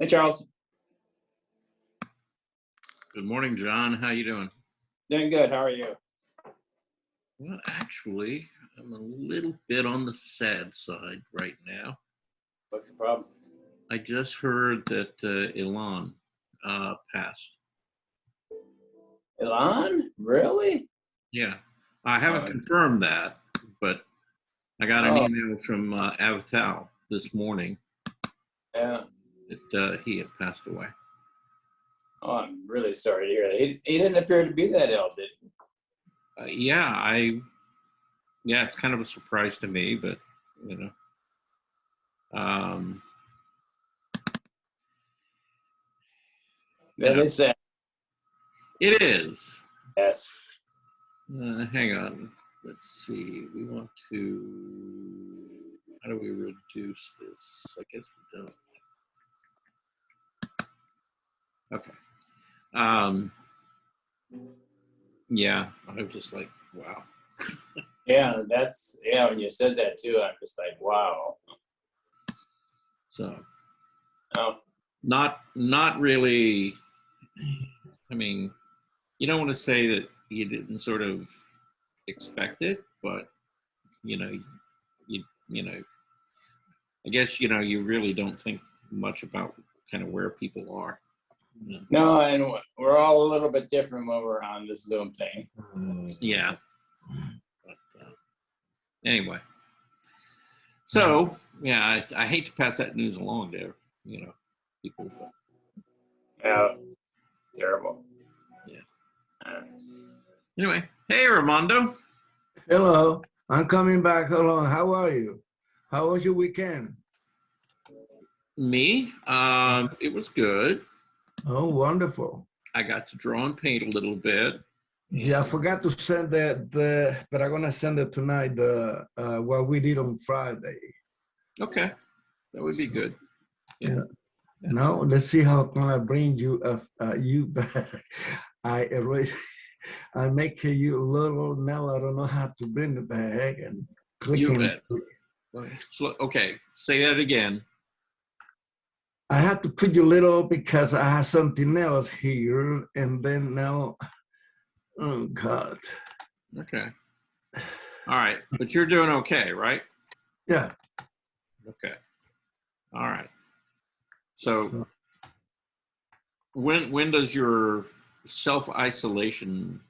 Hey, Charles. Good morning, John. How you doing? Doing good. How are you? Well, actually, I'm a little bit on the sad side right now. What's the problem? I just heard that Elon passed. Elon? Really? Yeah, I haven't confirmed that, but I got an email from Avatal this morning Yeah. that he had passed away. Oh, I'm really sorry to hear that. He didn't appear to be that ill, did he? Yeah, it's kind of a surprise to me, but you know, That is sad. It is. Yes. Hang on. Let's see. We want to. How do we reduce this? I guess we don't. Okay. Yeah, I was just like, wow. Yeah, when you said that too, I'm just like, wow. So, Oh, not really. I mean, you don't want to say that you didn't sort of expect it, but you know, I guess you really don't think much about kind of where people are. no, and we're all a little bit different when we're on this Zoom thing. Yeah. But, anyway, so yeah, I hate to pass that news along to people. But, Yeah, terrible. Yeah. Anyway, hey Armando. Hello, I'm coming back. Hello, how are you? How was your weekend? Me? It was good. Oh, wonderful. I got to draw and paint a little bit. Yeah, I forgot to send but I'm gonna send it tonight. What we did on Friday. Okay, that would be good. Yeah. Now let's see how can I bring you back. I make you little. Now I don't know how to bring the bag and clicking. Okay, say that again. I had to put you little because I have something else here, and then now, oh God. Okay. All right, but you're doing okay, right? Yeah. Okay. All right. So when does your self-isolation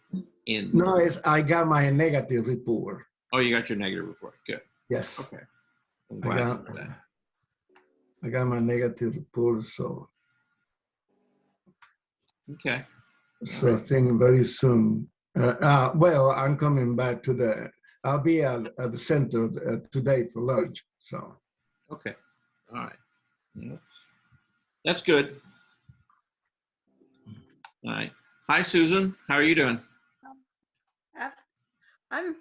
end? No, I got my negative report. Oh, you got your negative report. Good. Yes. Okay. I'm glad to hear that. I got my negative report, so. Okay. So right. I think very soon. Well, I'm coming back to I'll be at the center today for lunch. So. Okay. All right. That's good. All right. Hi, Susan. How are you doing? I'm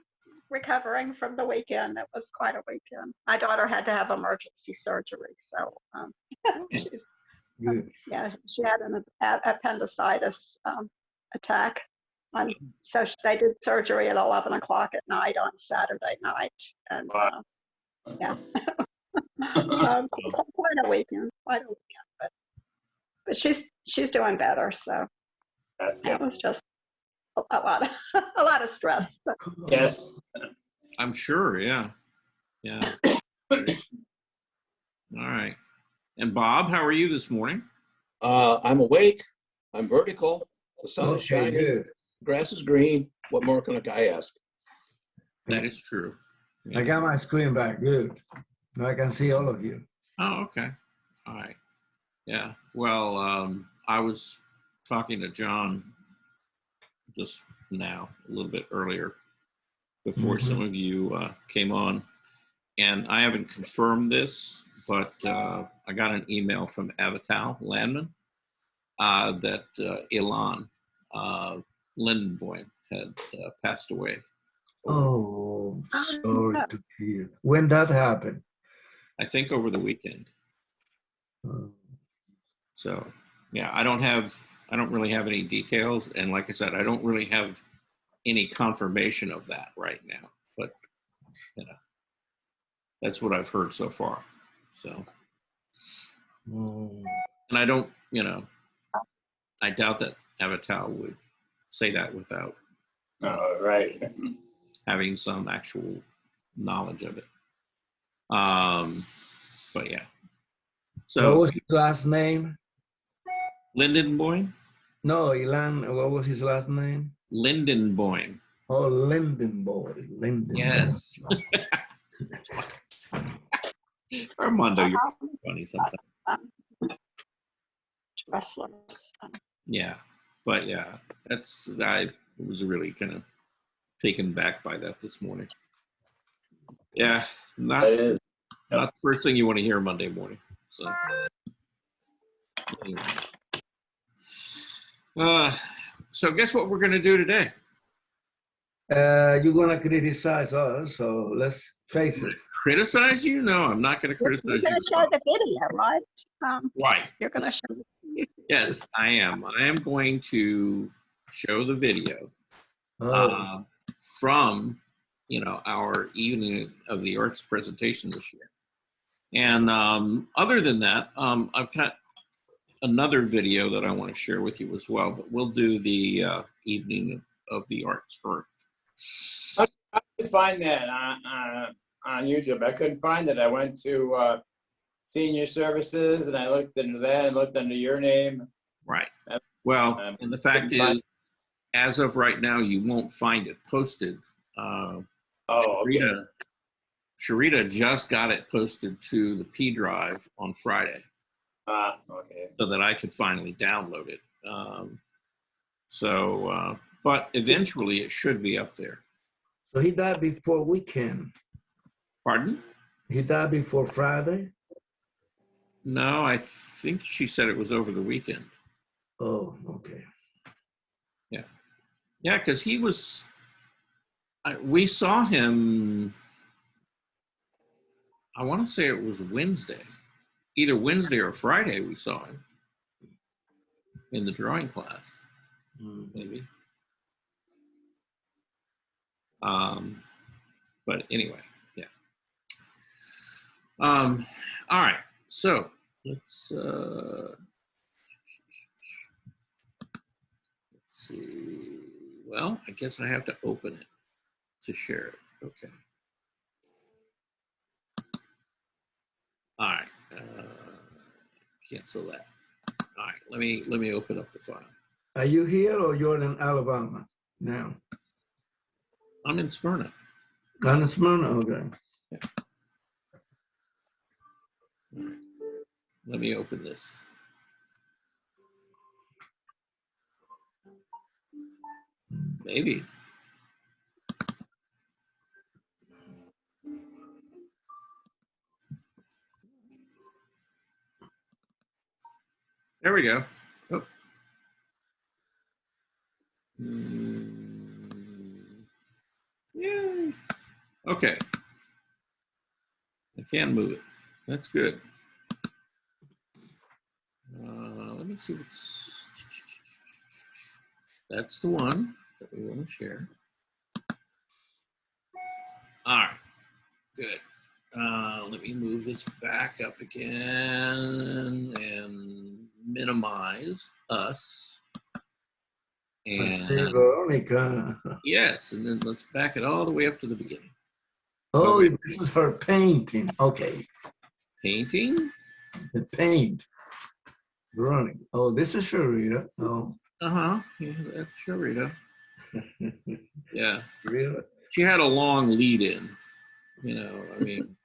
recovering from the weekend. It was quite a weekend. My daughter had to have emergency surgery, so she had an appendicitis attack. So they did surgery at 11 o'clock at night on Saturday night, and quite a weekend, but she's doing better. So that's good. It was just a lot of stress. Yes, I'm sure. Yeah. All right. And Bob, how are you this morning? I'm awake. I'm vertical. The sun is shining. Good. Grass is green. What more can a guy ask? That is true. Yeah. I got my screen back. Good. Now I can see all of you. Oh, okay. All right. Yeah. Well, I was talking to John just now, a little bit earlier, before some of you came on. And I haven't confirmed this, but I got an email from Avatal Landman that Elon Lindenboim had passed away. Oh, sorry to hear. When that happened? I think over the weekend. So, yeah, I don't really have any details. And like I said, I don't really have any confirmation of that right now. But, that's what I've heard so far. So, And I don't, I doubt that Avatar would say that without Oh, right. having some actual knowledge of it. But yeah. What So was his last name? Lindenboim? No, Ilan, what was his last name? Lindenboim. Oh, Lindenboy. Lindenboy. Yes. Armando, you're funny sometimes. Wrestlers. Yeah. But yeah, I was really kind of taken back by that this morning. Yeah, not That is. the first thing you want to hear Monday morning. So anyway. So guess what we're going to do today? You're gonna criticize us, so let's face it. Criticize you? No, I'm not going to You're criticize going you. to show the video, right? Right. You're going to show. Yes, I am. I am going to show the video Oh, from, our Evening of the Arts presentation this year. And other than that, I've got another video that I want to share with you as well, but we'll do the Evening of the Arts first. I couldn't find that on YouTube. I couldn't find it. I went to Senior Services and I looked into that and looked under your name. Right. Well, and the fact is, as of right now, you won't find it posted. Oh, okay. Sharita just got it posted to the P drive on Friday Okay. so that I could finally download it. But eventually it should be up there. so he died before weekend. Pardon? He died before Friday? No, I think she said it was over the weekend. Oh, okay. Yeah, because he was, we saw him, I want to say it was Wednesday. Either Wednesday or Friday we saw him in the drawing class, maybe. But anyway, yeah. All right, so let's see. Well, I guess I have to open it to share it. Okay. All right. Cancel that. All right. Let me open up the file. Are you here or you're in Alabama now? I'm in Smyrna. I'm in Smyrna, okay. Yeah. All right. Let me open this. Maybe. There we go. Oh. Yay. Okay. I can move it. That's good. Let me see what's. That's the one that we want to share. All right. Good. Let me move this back up again and minimize us. And Veronica. yes, and then let's back it all the way up to the beginning. Oh, this is her painting. Okay. Painting? The paint. Veronica. Oh, this is Sharita. Oh. Uh-huh. Yeah, that's Sharita. Yeah. Really? She had a long lead in, I mean,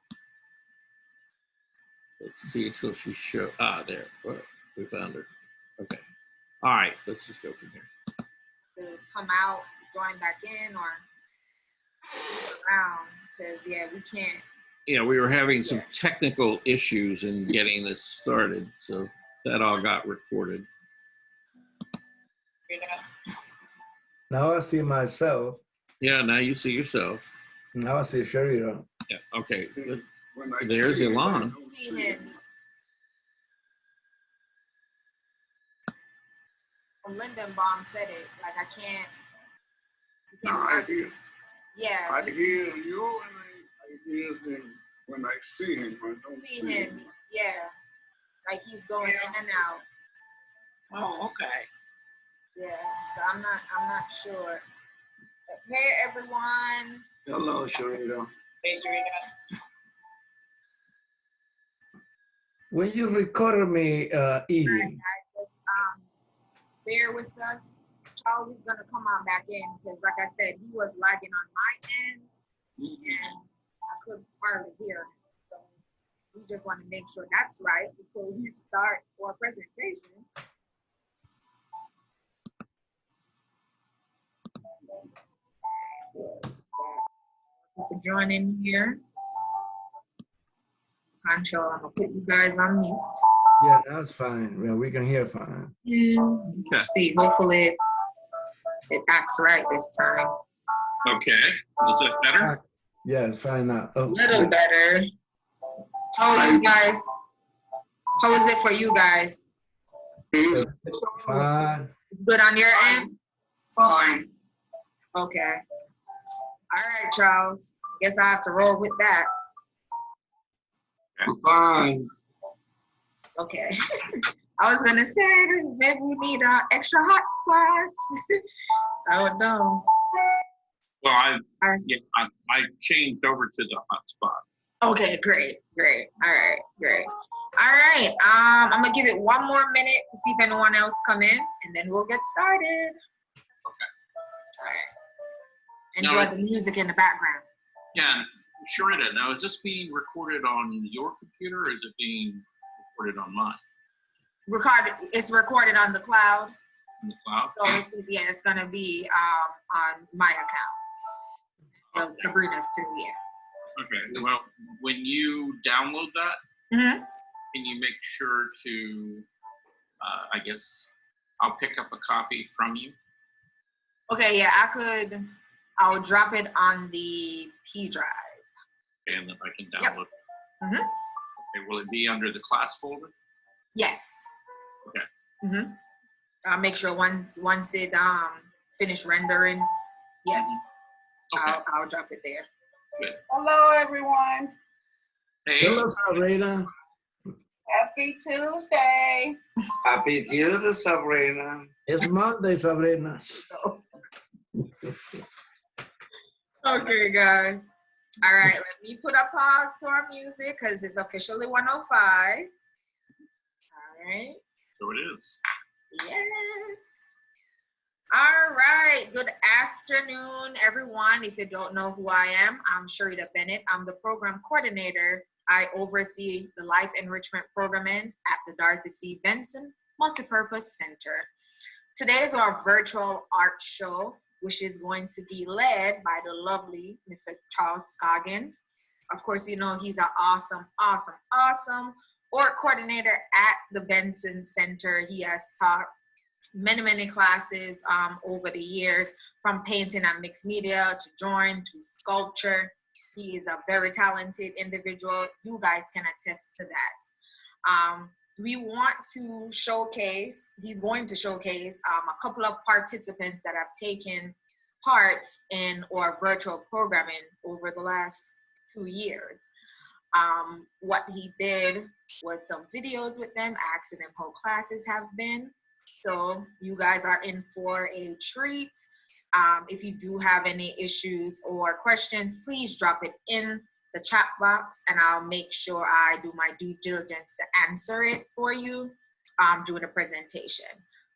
let's see until she show. There. Oh, we found her. Okay. All right. Let's just go from here. To come out, join back in, or around, because yeah, we can't. Yeah, we were having some technical issues in getting this started, so that all got recorded. Now I see myself. Yeah, now you see yourself. Now I see Sharita. Yeah. Okay. Good. When I There's see it, I Ilan. don't See see it. him. Lindenbaum said it. Like I can't. No, I hear, Yeah. I hear you, and I hear him. When I see him, I don't See see him. him. Yeah. Like he's going in and out. Oh, okay. Yeah, so I'm not sure. Hey everyone. Hello, Sharita. Hey, Serena. When you recorded me, Edie, Just bear with us. Charles is gonna come on back in because, like I said, he was lagging on my end, and I couldn't hardly hear him. So we just want to make sure that's right before we start our presentation. For joining here. Concho, I'm gonna put you guys on mute. yeah, that's fine. Well, we can hear fine. And see, hopefully it acts right this time. Okay, is it better? Yeah, it's fine now. A Oh, little better. How are you guys? How is it for you guys? fine. Good on your end? Fine. Okay. All right, Charles. Guess I have to roll with that. Fine. Okay. I was gonna say maybe we need an extra hotspot. I don't know. Well, Alright. I changed over to the hotspot. Okay, great. All right, great. All right. I'm gonna give it one more minute to see if anyone else come in, and then we'll get started. Okay. All right. Enjoy No, the music in the background. Yeah, Sharita, now is this being recorded on your computer or is it being recorded on mine? It's recorded on the cloud, In the cloud? so it's gonna be on my account. Well, Sabrina's too. Yeah. Okay, well, when you download that, Mm-hmm. can you make sure to, I guess, I'll pick up a copy from you? Okay. Yeah, I'll drop it on the P drive. And then I can Yep. download. Mhm. Okay, will it be under the class folder? Yes. Okay. Mm-hmm. I'll make sure once it finish rendering, yeah, Okay, I'll drop it there. good. Hello, everyone. Hey, Hello, Sabrina. Happy Tuesday. Happy Tuesday, Sabrina. It's Monday, Sabrina. Okay, guys. All right, let me put a pause to our music because it's officially 1:05. All right. so it is. Yes. All right. Good afternoon, everyone. If you don't know who I am, I'm Sharita Bennett. I'm the program coordinator. I oversee the Life Enrichment Programming at the Dorothy C. Benson Multipurpose Center. Today is our virtual art show, which is going to be led by the lovely Mr. Charles Scoggins. Of course, you know he's an awesome art coordinator at the Benson Center. He has taught many classes over the years, from painting and mixed media to drawing to sculpture. He is a very talented individual. You guys can attest to that. We want to showcase, he's going to showcase a couple of participants that have taken part in our virtual programming over the last 2 years. What he did was some videos with them, asking them how classes have been. So you guys are in for a treat. If you do have any issues or questions, please drop it in the chat box and I'll make sure I do my due diligence to answer it for you during the presentation.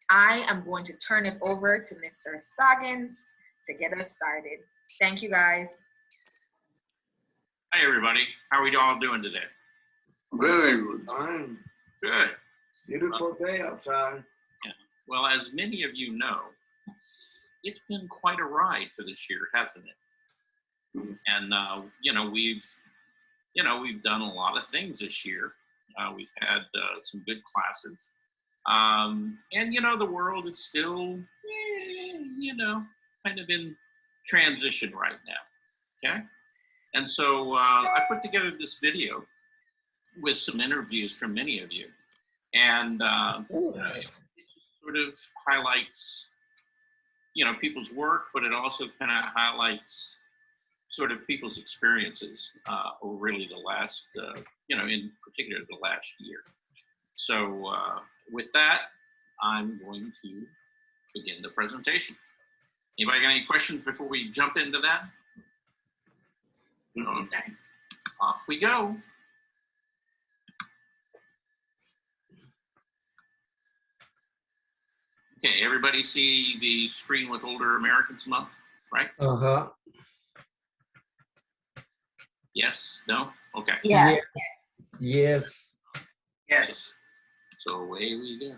I am going to turn it over to Mr. Scoggins to get us started. Thank you, guys. Hi, everybody. How are we all doing today? Very good. Fine. Good. Beautiful day outside. Well, as many of you know, it's been quite a ride for this year, hasn't it? And we've done a lot of things this year. We've had some good classes, and the world is still, kind of in transition right now. Okay, and so I put together this video with some interviews from many of you, and it just sort of highlights people's work, but it also kind of highlights sort of people's experiences over really the last in particular the last year. So with that, I'm going to begin the presentation. Anybody got any questions before we jump into that? Okay, off we go. Okay, everybody see the screen with Older Americans Month, right? Uh-huh. Yes? No? Okay. Yes. Yes. Yes. So away we go.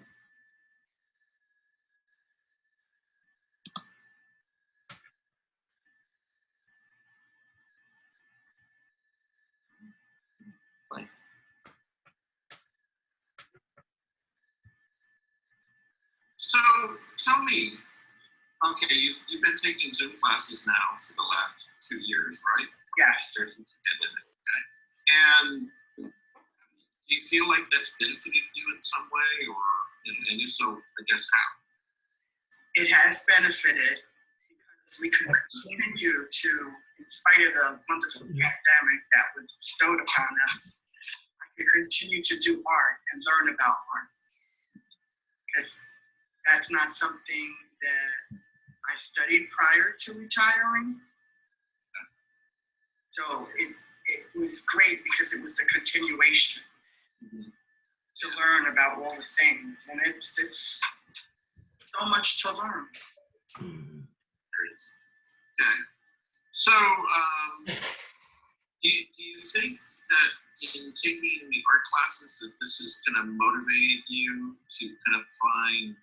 Bye. So tell me, okay, you've been taking Zoom classes now for the last 2 years, right? Yes. Okay. And do you feel like that's benefited you in some way, or and if so, I guess how? It has benefited because we can continue to, in spite of the wonderful pandemic that was bestowed upon us, I can continue to do art and learn about art. Because that's not something that I studied prior to retiring. So it was great because it was a continuation to learn about all the things. And it's so much to learn. Okay. So, do you think that in taking the art classes that this is going to motivate you to kind of find,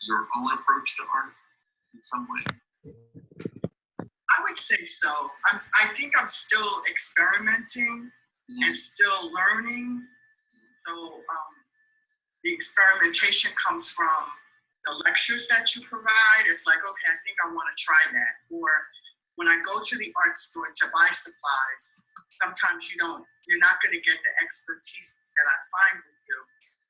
your own approach to art in some way? I would say so. I think I'm still experimenting and still learning. So the experimentation comes from the lectures that you provide. It's like, okay, I think I want to try that. Or when I go to the art store to buy supplies, sometimes you're not going to get the expertise that I find with you.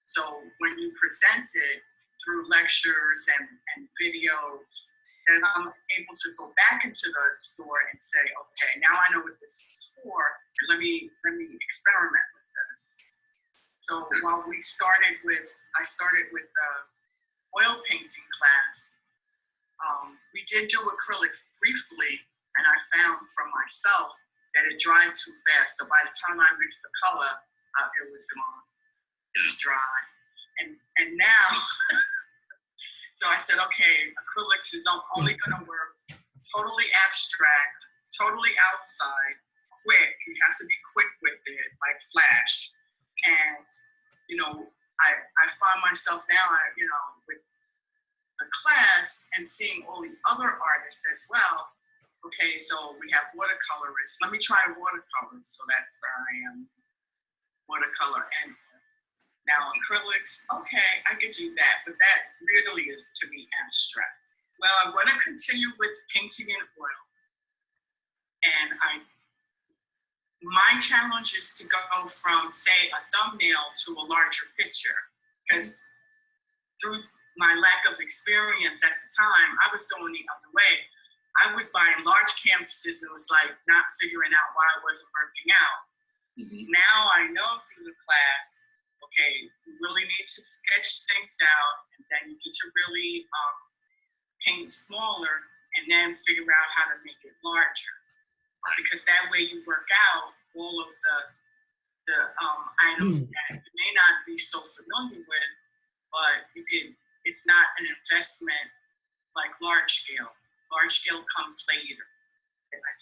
So when you present it through lectures and videos, then I'm able to go back into the store and say, okay, now I know what this is for, and let me experiment with this. So while I started with the oil painting class, we did do acrylics briefly, and I found from myself that it dried too fast. So by the time I mixed the color, it was gone. It was dry. And now, so I said, okay, acrylics is only gonna work totally abstract, totally outside, quick. You have to be quick with it, like flash. And, I find myself now, with the class and seeing all the other artists as well. Okay, so we have watercolorists. Let me try watercolors. So that's where I am, watercolor. And now acrylics, okay, I could do that, but that really is to me abstract. Well, I'm going to continue with painting in oil. And my challenge is to go from, say, a thumbnail to a larger picture. Because through my lack of experience at the time, I was going the other way. I was buying large canvases and was like not figuring out why it wasn't working out. Now I know through the class, okay, you really need to sketch things out, and then you need to really paint smaller and then figure out how to make it larger. Because that way you work out all of the items that you may not be so familiar with, but it's not an investment like large scale. Large scale comes later.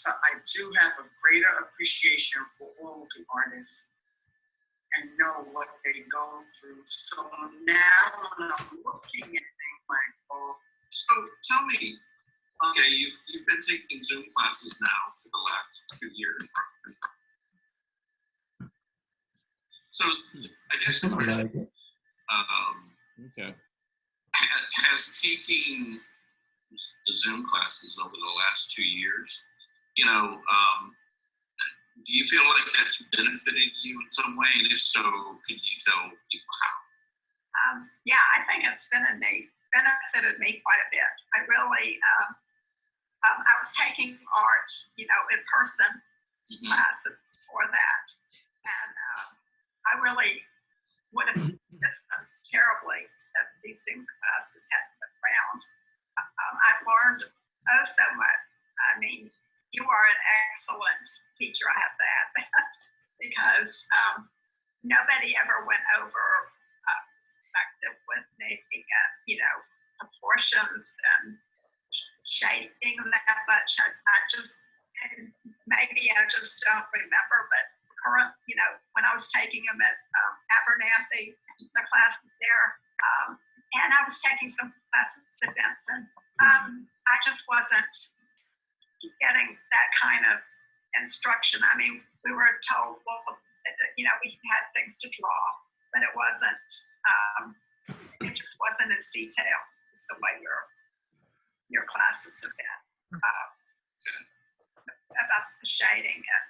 I do have a greater appreciation for all of the artists and know what they go through. So now when I'm looking at things like, so tell me, okay, you've been taking Zoom classes now for the last 2 years, right? So I guess the question, okay, has taking the Zoom classes over the last 2 years, do you feel like that's benefited you in some way? And if so, could you tell people how? Yeah, I think it's benefited me quite a bit. I really, I was taking art, in person classes for that. And I really would have missed them terribly if these Zoom classes hadn't been around. I've learned oh so much. I mean, you are an excellent teacher, I have to add that, because nobody ever went over perspective with me, proportions and shading that much. I just, and maybe I just don't remember, but current, when I was taking them at Abernathy, the classes there, and I was taking some classes at Benson, I just wasn't getting that kind of instruction. I mean, we were told, well, we had things to draw, but it wasn't, it just wasn't as detailed as the way your classes have been about the shading. And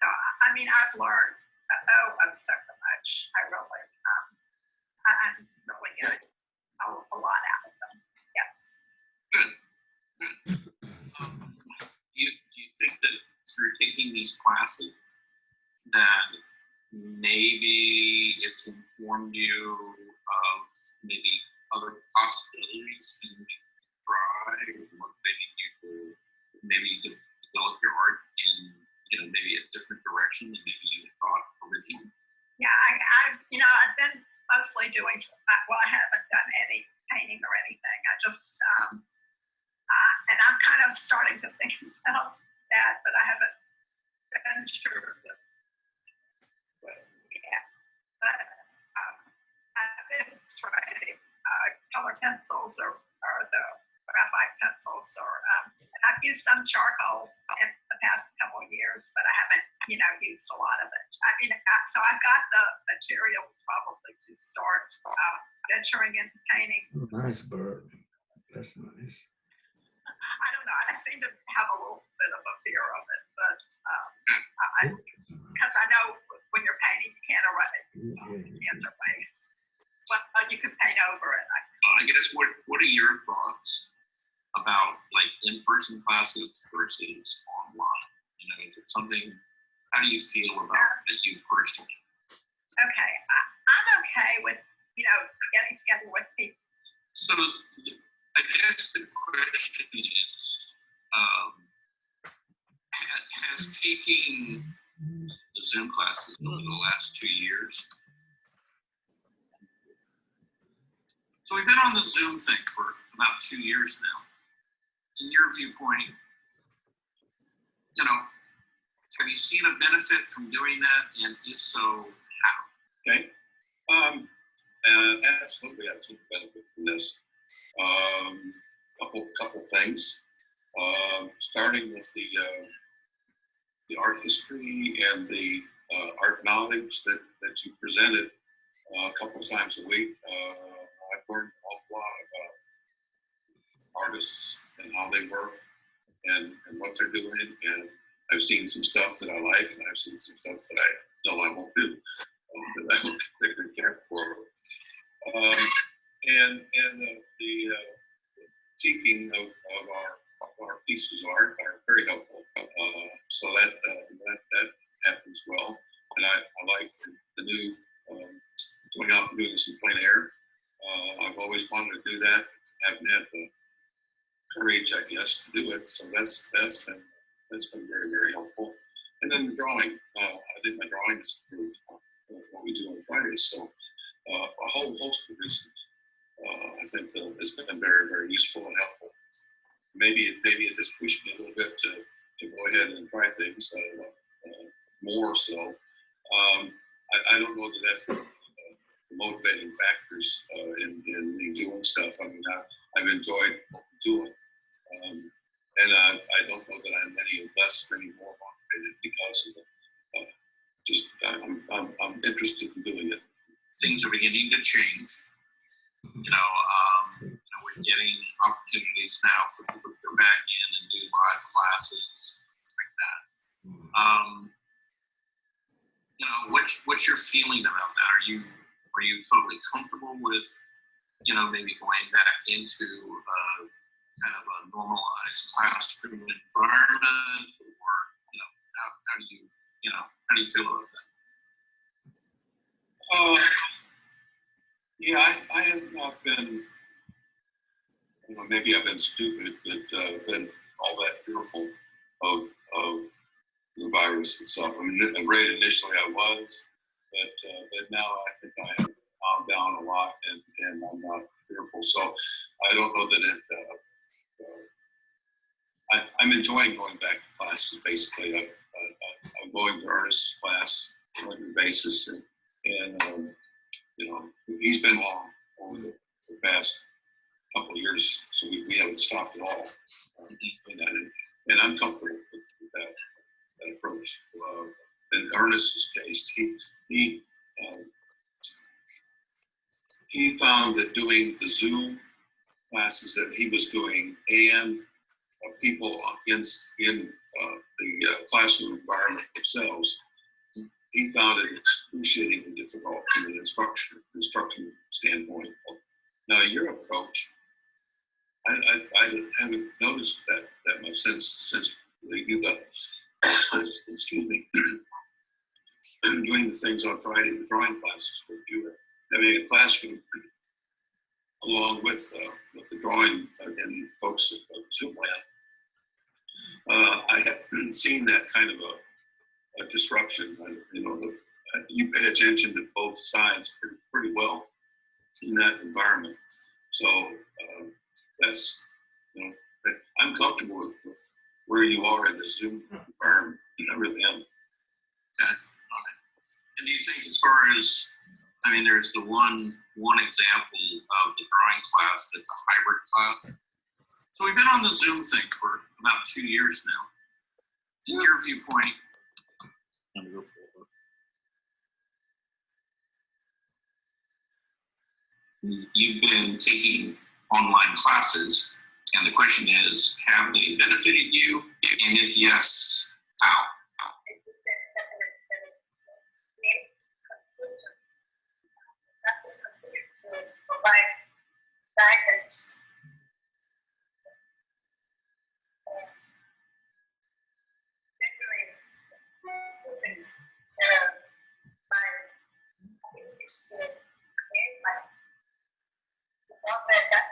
so, I mean, I've learned so much. I'm really getting a lot out of them. Yes. Good. Do you think that through taking these classes that maybe it's informed you of maybe other possibilities you can try, or motivated you to maybe develop your art in maybe a different direction than maybe you thought originally? Yeah, I've been mostly doing, I haven't done any painting or anything. I just, and I'm kind of starting to think about that, but I haven't been sure. But I've been trying color pencils or the graphite pencils, or I've used some charcoal in the past couple of years, but I haven't, used a lot of it. I mean, so I've got the materials probably to start venturing into painting. Nice bird. That's nice. I don't know. I seem to have a little bit of a fear of it, but because I know when you're painting, you can't erase. Well, you can paint over it. I guess what are your thoughts about like in-person classes versus online? Is it something? How do you feel about it, you personally? Okay, I'm okay with getting together with people. So I guess the question is, has taking the Zoom classes over the last 2 years? So we've been on the Zoom thing for about 2 years now. In your viewpoint, have you seen a benefit from doing that, and if so, how? Okay. Absolutely, I've seen benefit from this. Couple things. Starting with the art history and the art knowledge that you presented a couple of times a week. I've learned an awful lot about artists and how they work and what they're doing. And I've seen some stuff that I like, and I've seen some stuff that I know I won't do, that I won't particularly care for. And the critiquing of our pieces of art are very helpful. So that happens well. And I like the new going out and doing this in plein air. I've always wanted to do that. Haven't had the courage, I guess, to do it. So that's been very, very helpful. And then the drawing. I did my drawings for what we do on Fridays. So a whole host of reasons. I think that it's been very, very useful and helpful. Maybe it just pushed me a little bit to go ahead and try things more so. I don't know that that's the motivating factors in me doing stuff. I mean, I've enjoyed doing, and I don't know that I'm any less or any more motivated because of it. I'm interested in doing it. Things are beginning to change. We're getting opportunities now for people to go back in and do live classes, like that. What's your feeling about that? Are you totally comfortable with, maybe going back into kind of a normalized classroom environment, or how do you feel about that? Yeah, I have not been, maybe I've been stupid, but been all that fearful of the virus itself. I mean, right initially I was, but now I think I have calmed down a lot and I'm not fearful. So I don't know that I'm enjoying going back to classes. Basically, I'm going to Ernest's class on a regular basis, and he's been long over the past couple of years, so we haven't stopped at all. And I'm comfortable with that approach. In Ernest's case, he found that doing the Zoom classes that he was doing and people in the classroom environment themselves, he found it excruciatingly difficult from an instruction standpoint. Now, your approach, I haven't noticed that much since you got, excuse me, doing the things on Friday, the drawing classes, where you were having a classroom along with the drawing and folks at Zoom Lab. I haven't seen that kind of a disruption. You pay attention to both sides pretty well in that environment. So that's, I'm comfortable with where you are in the Zoom environment. I really am. Okay. And do you think, as far as, there's the one example of the drawing class that's a hybrid class. So we've been on the Zoom thing for about 2 years now. In your viewpoint, you've been taking online classes, and the question is, have they benefited you? And if yes, how? Classes continue to provide guidance. Improving my abilities to create my that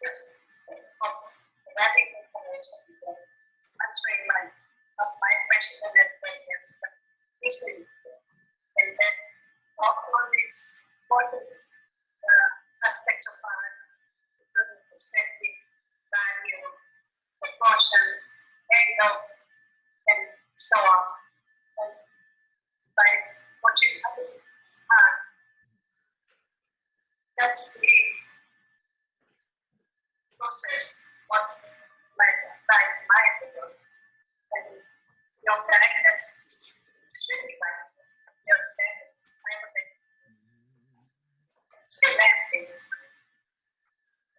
first helps providing information and answering my question and then listening, and then all these important aspects of art, including perspective, value, proportion, angles, and so on. And by watching other art, that's the process. What's my opinion, and your guidance is extremely valuable. Your guidance, I was selecting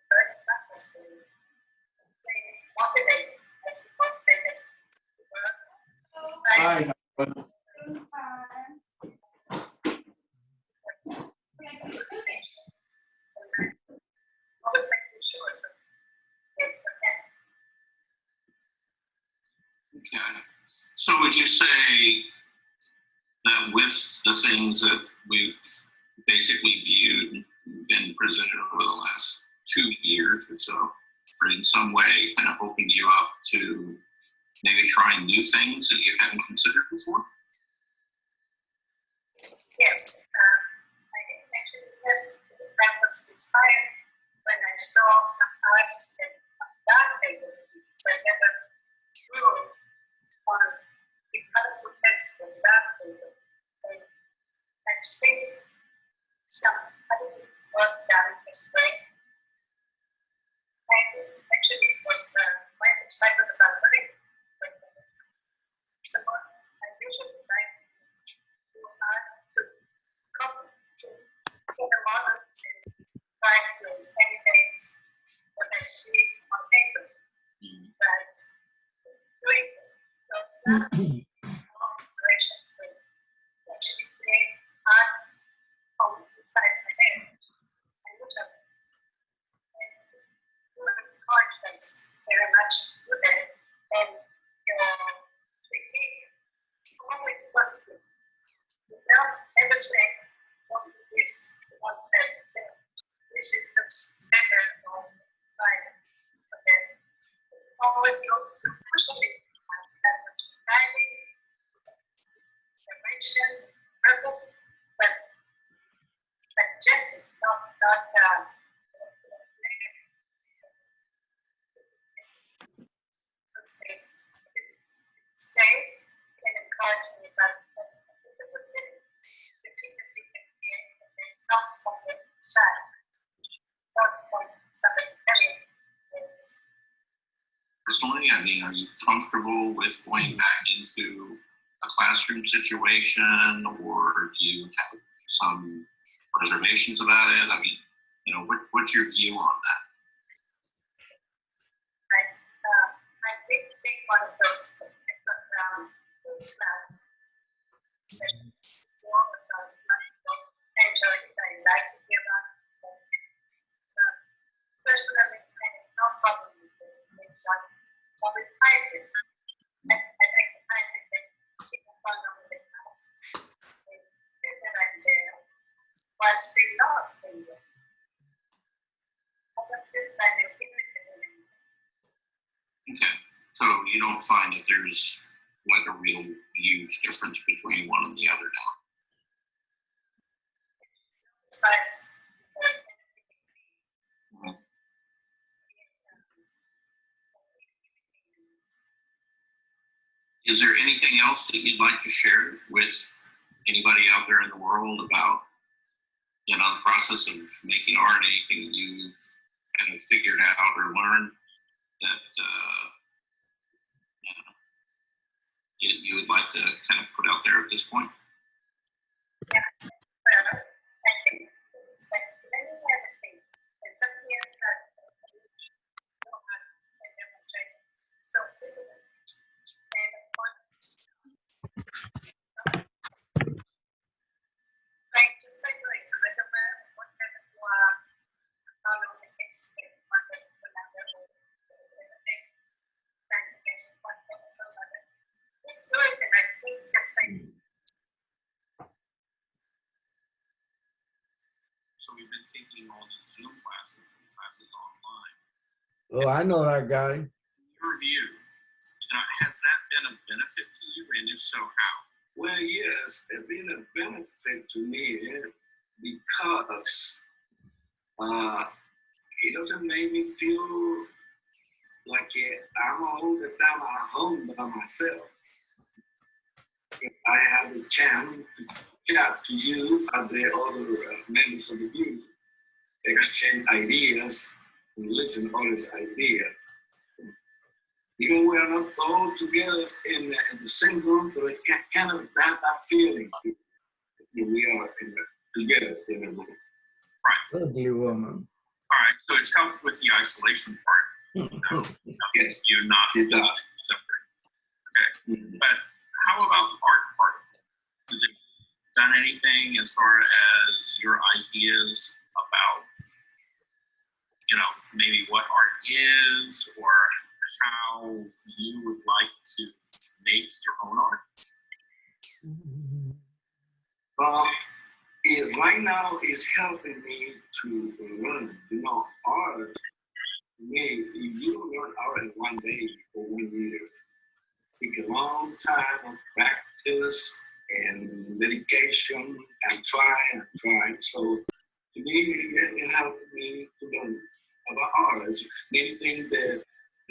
very classes to motivate as you motivate Hi. always making sure that Okay. So would you say that with the things that we've basically viewed and presented over the last 2 years or so, or in some way kind of opened you up to maybe trying new things that you hadn't considered before? yes, I actually that was inspired when I saw some art and dark pages that never grew on the colorful text of dark pages. I've seen some other people's work done this way. And actually it was quite excited about learning. So I usually like to do art to copy, to get a model and try to imitate what I see on paper. But doing those last inspiration to actually create art from inside my head. I look up and confidence very much to that, and your critique always positive without ever saying what you personally? I mean, are you comfortable with going back into a classroom situation, or do you have some reservations about it? I mean, you know, what's your view on that? I did take one of those class. I like to hear that. Personally, I have no problem with it. But with hybrid, I like the hybrid that people find out with the class. And then I'm there. But still not in there. Okay, so you don't find that there's like a real huge difference between one and the other now? Is there anything else that you'd like to share with anybody out there in the world about, you know, the process of making art, anything you've kind of figured out or learned that you would like to kind of put out there at this point? Yeah, I think it's like any other thing. And something else that I demonstrate so simple. And of course, like just like doing a recommend what kind of how long it takes to get one of the level. Just do it, and I think just like. So we've been taking all these Zoom classes and classes online. Oh, I know that guy. Your view, has that been a benefit to you, and if so, how? Well, yes, it's been a benefit to me because it doesn't make me feel like I'm all the time at home by myself. I have a chance to chat to you and the other members of the group, exchange ideas, and listen to all these ideas. Even we are not all together in the same room, but it kind of that feeling that we are together in a room. Right. Ugly woman. All right, so it's helped with the isolation part. Yes. You're not It does. separate. Okay. But how about the art part? Has it done anything as far as your ideas about, you know, maybe what art is, or how you would like to make your own art? It right now is helping me to learn. You know, art, to me, if you don't learn art in 1 day or 1 year, it takes a long time of practice and dedication and trying. So to me, it helped me to learn about art. It's many things that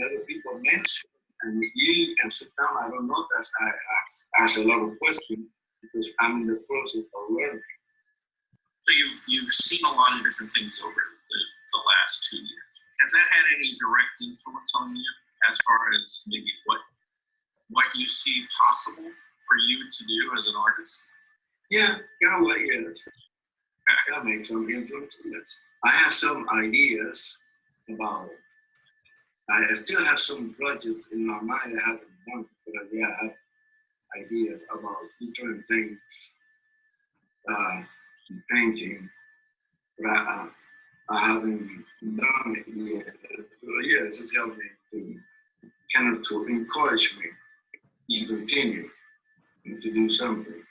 other people mention, and and sometimes I don't know that I ask a lot of questions because I'm in the process of learning. So you've seen a lot of different things over the last 2 years. Has that had any direct influence on you as far as maybe what you see possible for you to do as an artist? Yeah, yes. I make some influence. I have some ideas about. I still have some projects in my mind I haven't done, but yeah, I have ideas about different things, painting, but I haven't done it yet. So yeah, it's just helped me to kind of to encourage me to continue and to do something.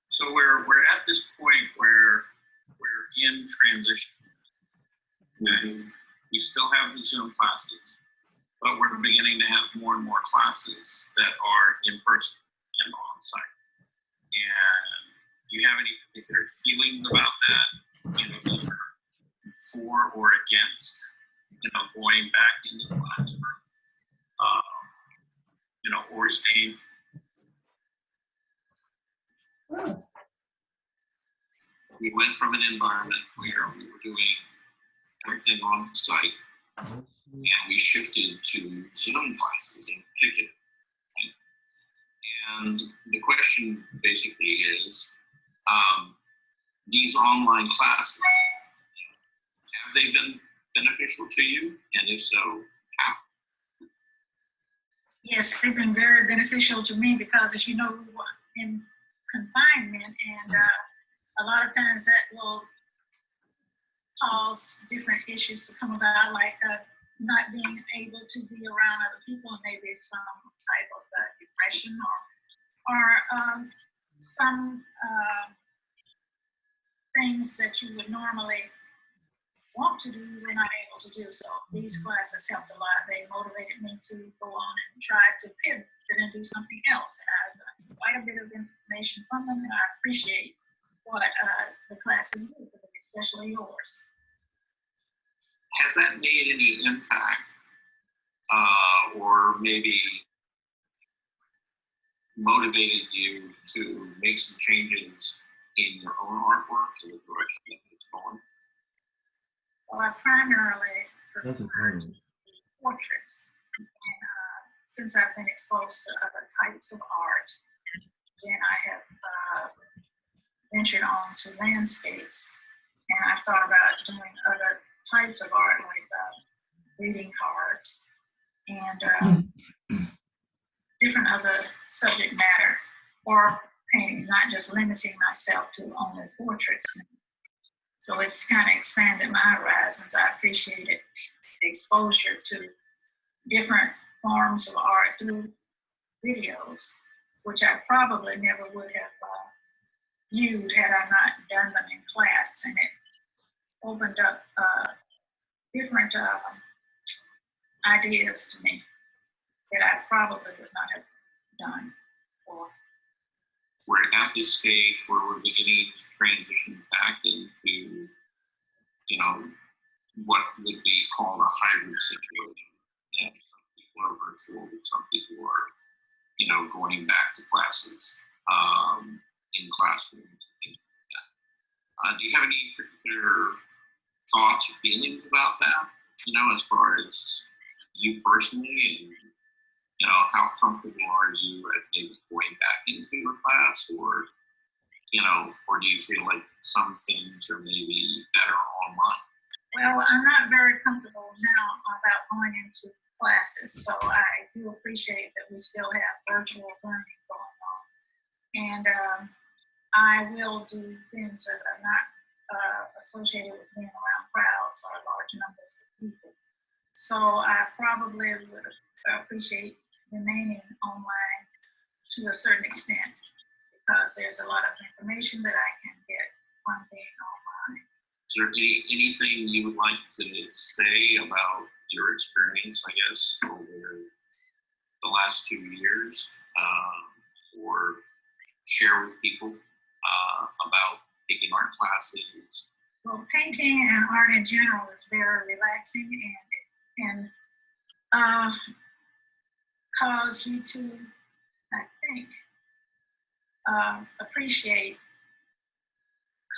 So we're at this point where we're in transition. Okay? We still have the Zoom classes, but we're beginning to have more and more classes that are in person and on site. And do you have any particular feelings about that? You know, either for or against, you know, going back into the classroom, you know, or staying. We went from an environment where we were doing everything on site And we shifted to Zoom classes in particular. And the question basically is, these online classes, have they been beneficial to you? And if so, how? Yes, they've been very beneficial to me because, as you know, we were in confinement, and a lot of times that will cause different issues to come about, like not being able to be around other people, and maybe some type of depression or some things that you would normally want to do, you were not able to do. So these classes helped a lot. They motivated me to go on and try to pivot and do something else. And I've gotten quite a bit of information from them, and I appreciate what the classes do, especially yours. Has that made any impact or maybe motivated you to make some changes in your own artwork and the direction that it's going? Well, I primarily prefer portraits. And since I've been exposed to other types of art, then I have ventured on to landscapes. And I've thought about doing other types of art, like greeting cards and different other subject matter, or painting, not just limiting myself to only portraits. So it's kind of expanded my horizons. I appreciated the exposure to different forms of art through videos, which I probably never would have viewed had I not done them in class. And it opened up different ideas to me that I probably would not have done before. We're at this stage where we're beginning to transition back into, you know, what would be called a hybrid situation. And some people are virtual, but some people are, you know, going back to classes in classrooms and things like that. Do you have any particular thoughts or feelings about that? You know, as far as you personally, and you know, how comfortable are you at maybe going back into your class, or you know, or do you feel like some things are maybe better online? Well, I'm not very comfortable now about going into classes, so I do appreciate that we still have virtual learning going on. And I will do things that are not associated with being around crowds or large numbers of people. So I probably would appreciate remaining online to a certain extent, because there's a lot of information that I can get from being online. Is there anything you would like to say about your experience, I guess, over the last 2 years, or share with people about taking art classes? Well, painting and art in general is very relaxing and cause you to, I think, appreciate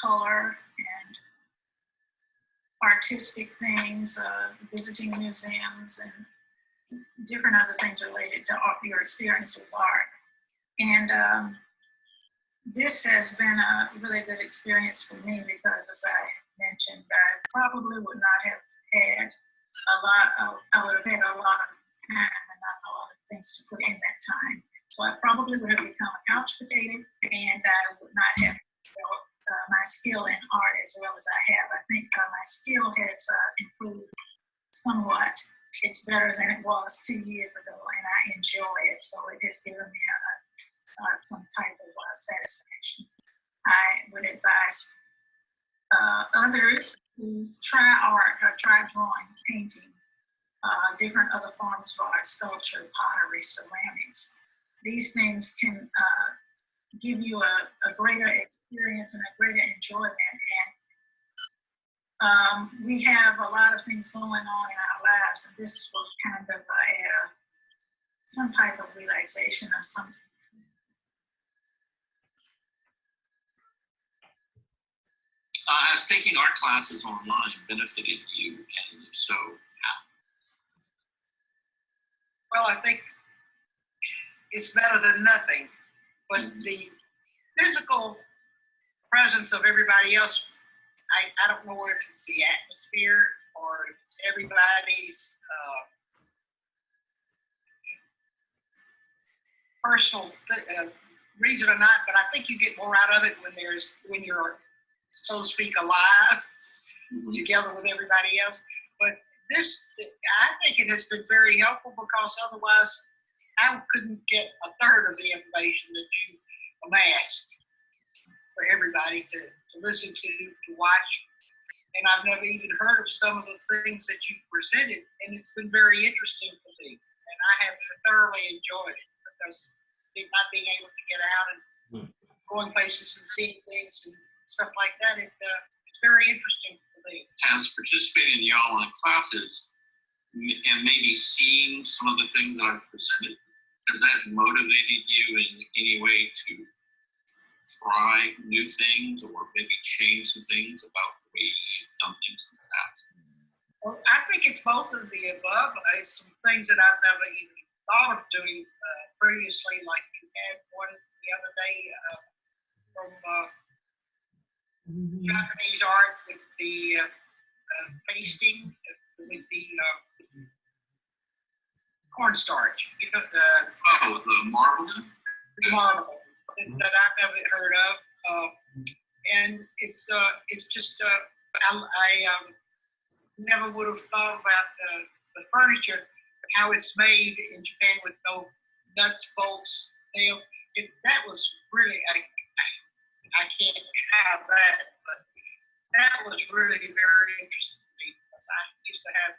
color and artistic things, visiting museums and different other things related to your experience with art. And this has been a really good experience for me because, as I mentioned, I probably would not have had I would have had a lot of time and not a lot of things to put in that time. So I probably would have become a couch potato, and I would not have developed my skill in art as well as I have. I think my skill has improved somewhat. It's better than it was 2 years ago, and I enjoy it. So it has given me some type of satisfaction. I would advise others to try art, or try drawing, painting, different other forms of art, sculpture, pottery, ceramics. These things can give you a greater experience and a greater enjoyment. And we have a lot of things going on in our lives, and this will kind of add some type of relaxation or something. Has taking art classes online benefited you, and if so, how? Well, I think it's better than nothing, but the physical presence of everybody else, I don't know if it's the atmosphere or it's everybody's personal reason or not, but I think you get more out of it when you're, so to speak, alive together with everybody else. But this, I think it has been very helpful, because otherwise I couldn't get a third of the information that you amassed for everybody to listen to watch. And I've never even heard of some of the things that you presented, and it's been very interesting for me. And I have thoroughly enjoyed it, because not being able to get out and going places and seeing things and stuff like that, it's very interesting for me. Has participating in y'all in classes and maybe seeing some of the things that I've presented, has that motivated you in any way to try new things or maybe change some things about the way you've done things in the past? Well, I think it's both of the above. Some things that I've never even thought of doing previously, like you had one the other day from Japanese art with the pasting with the cornstarch. You know, the marbling? The marble that I've never heard of. And it's just, I never would have thought about the furniture, how it's made in Japan with no nuts, bolts, nails. That was really, I can't have that, but that was really very interesting to me, because I used to have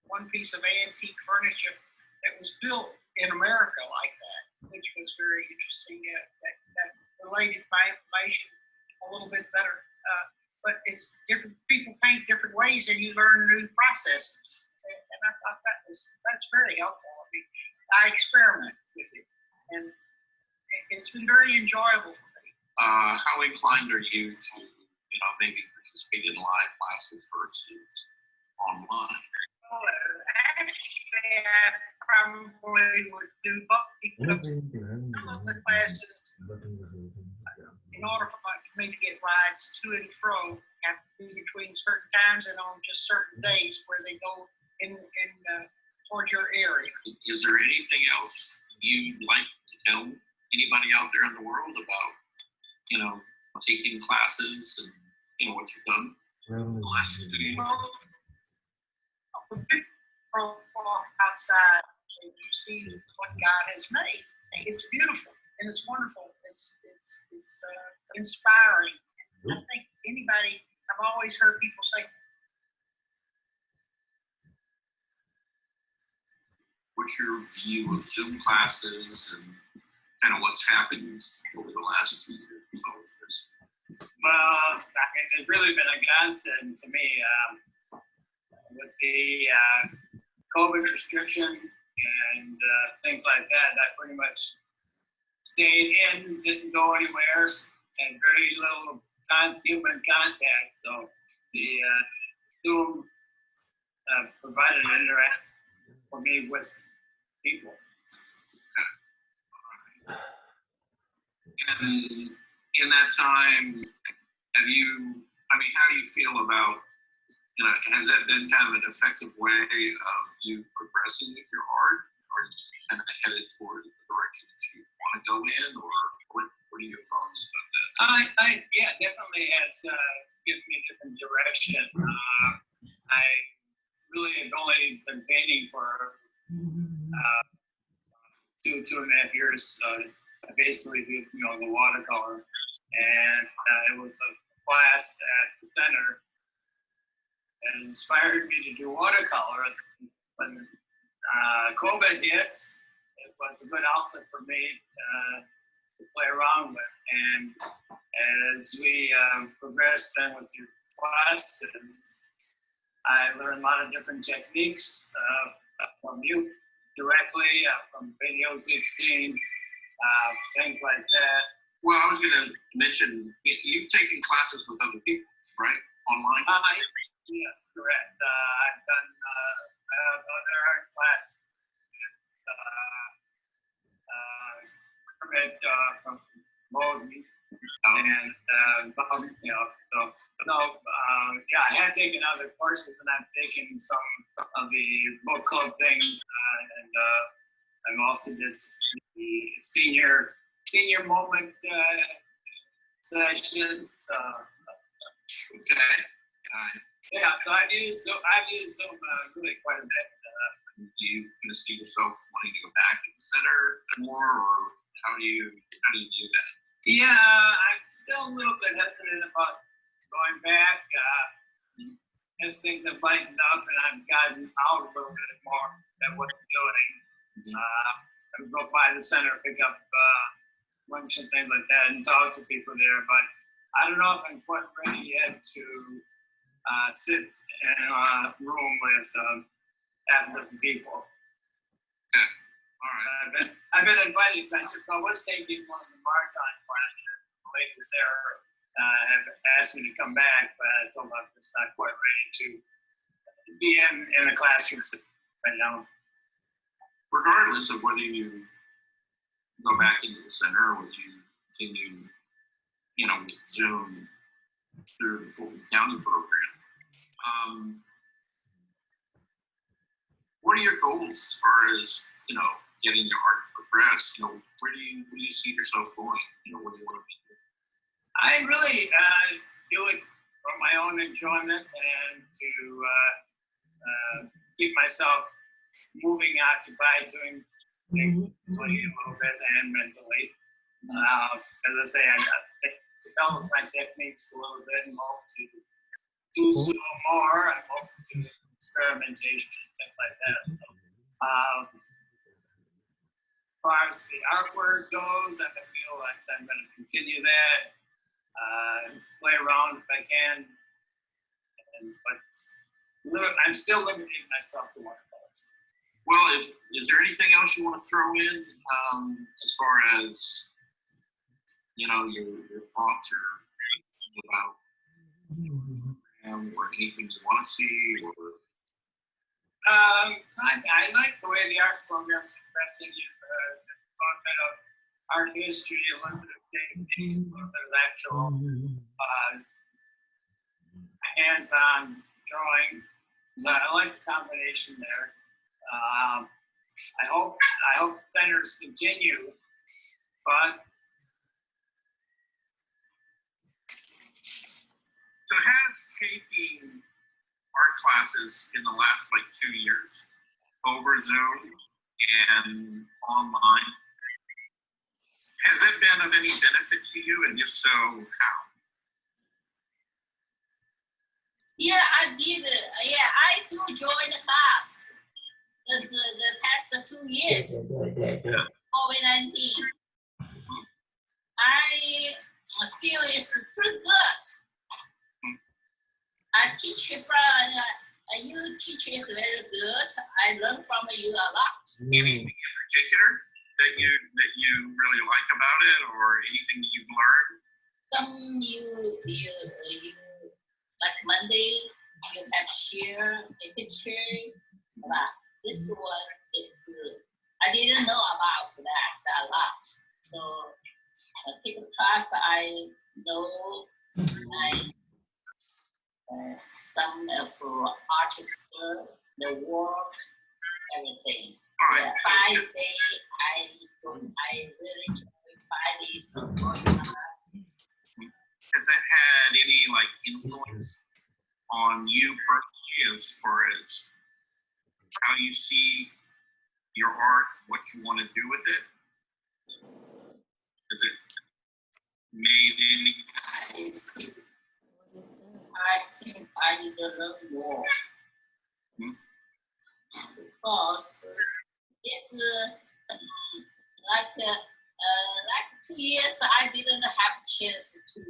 one piece of antique furniture that was built in America like that, which was very interesting. That related my information a little bit better. But it's different, people paint different ways, and you learn new processes. And I thought that's very helpful. I mean, I experiment with it, and it's been very enjoyable for me. How inclined are you to, maybe participate in live classes versus online? Well, actually, I probably would do both, because some of the classes, in order for me to get rides to and fro, have to be between certain times and on just certain days where they go in towards your area. Is there anything else you'd like to tell anybody out there in the world about, taking classes and, what you've done the last 2 years? Well, outside, and you see what God has made. It's beautiful and it's wonderful. It's inspiring. I think anybody, I've always heard people say, what's your view of Zoom classes and kind of what's happened over the last 2 years because of this? Well, it's really been a godsend to me with the COVID restriction and things like that. I pretty much stayed in, didn't go anywhere, and very little human contact. So the Zoom provided an interaction for me with people. And in that time, how do you feel about, has that been kind of an effective way of you progressing with your art? Or are you kind of headed towards the direction that you want to go in? Or what are your thoughts about that? Yeah, definitely has given me a different direction. I really have only been painting for 2.5 years. I basically did, the watercolor, and it was a class at the center that inspired me to do watercolor. When COVID hit, it was a good outlet for me to play around with. And as we progressed then with your classes, I learned a lot of different techniques from you directly, from videos we've seen, things like that. Well, I was going to mention, you've taken classes with other people, right? Online? Yes, correct. I've done other art classes class. Kermit from Bowden. And, yeah, I have taken other courses and I've taken some of the book club things. And I've also did the senior moment sessions. Okay. Yeah, so I've used them really quite a bit. Do you kind of see yourself wanting to go back to the center more, or how do you view that? Yeah, I'm still a little bit hesitant about going back. As things have lightened up and I've gotten out a little bit more than I wasn't doing. I would go by the center, pick up lunch and things like that and talk to people there, but I don't know if I'm quite ready yet to sit in a room with half a dozen people. Okay. All right. I've been invited, I was taking one of the marathon classes. The ladies there have asked me to come back, but I told them I'm just not quite ready to be in a classroom right now. Regardless of whether you go back into the center or whether you continue, with Zoom through the Fulton County program, what are your goals as far as, getting your art to progress? Where do you see yourself going? What do you want to be doing? I really do it for my own enjoyment and to keep myself moving, occupied, doing things a little bit and mentally. As I say, I developed my techniques a little bit and hope to do some more. I'm open to experimentation and stuff like that. So, as far as the artwork goes, I feel like I'm going to continue that. Play around if I can, but I'm still limiting myself to watercolors. Well, is there anything else you want to throw in as far as your thoughts about or anything you want to see or? I like the way the art program's expressing a little bit of art history, a little bit of techniques, a little bit of actual hands-on drawing. So I like the combination there. I hope centers continue, but so has taking art classes in the last 2 years over Zoom and online, has it been of any benefit to you, and if so, how? Yeah, I did. I do join the class. The past 2 years, COVID-19. I feel it's pretty good. I teach from you teach is very good. I learn from you a lot. Anything in particular that you really like about it, or anything that you've learned? Some you like Monday you have share the history. But this one is I didn't know about that a lot. So I take a class. I know some of artists, the work, everything. Right. 5 days, I really enjoy 5 days of drawing class. Has that had any influence on you personally as far as how you see your art, what you want to do with it? Has it made any? I think I need to learn more. Because it's like 2 years I didn't have chance to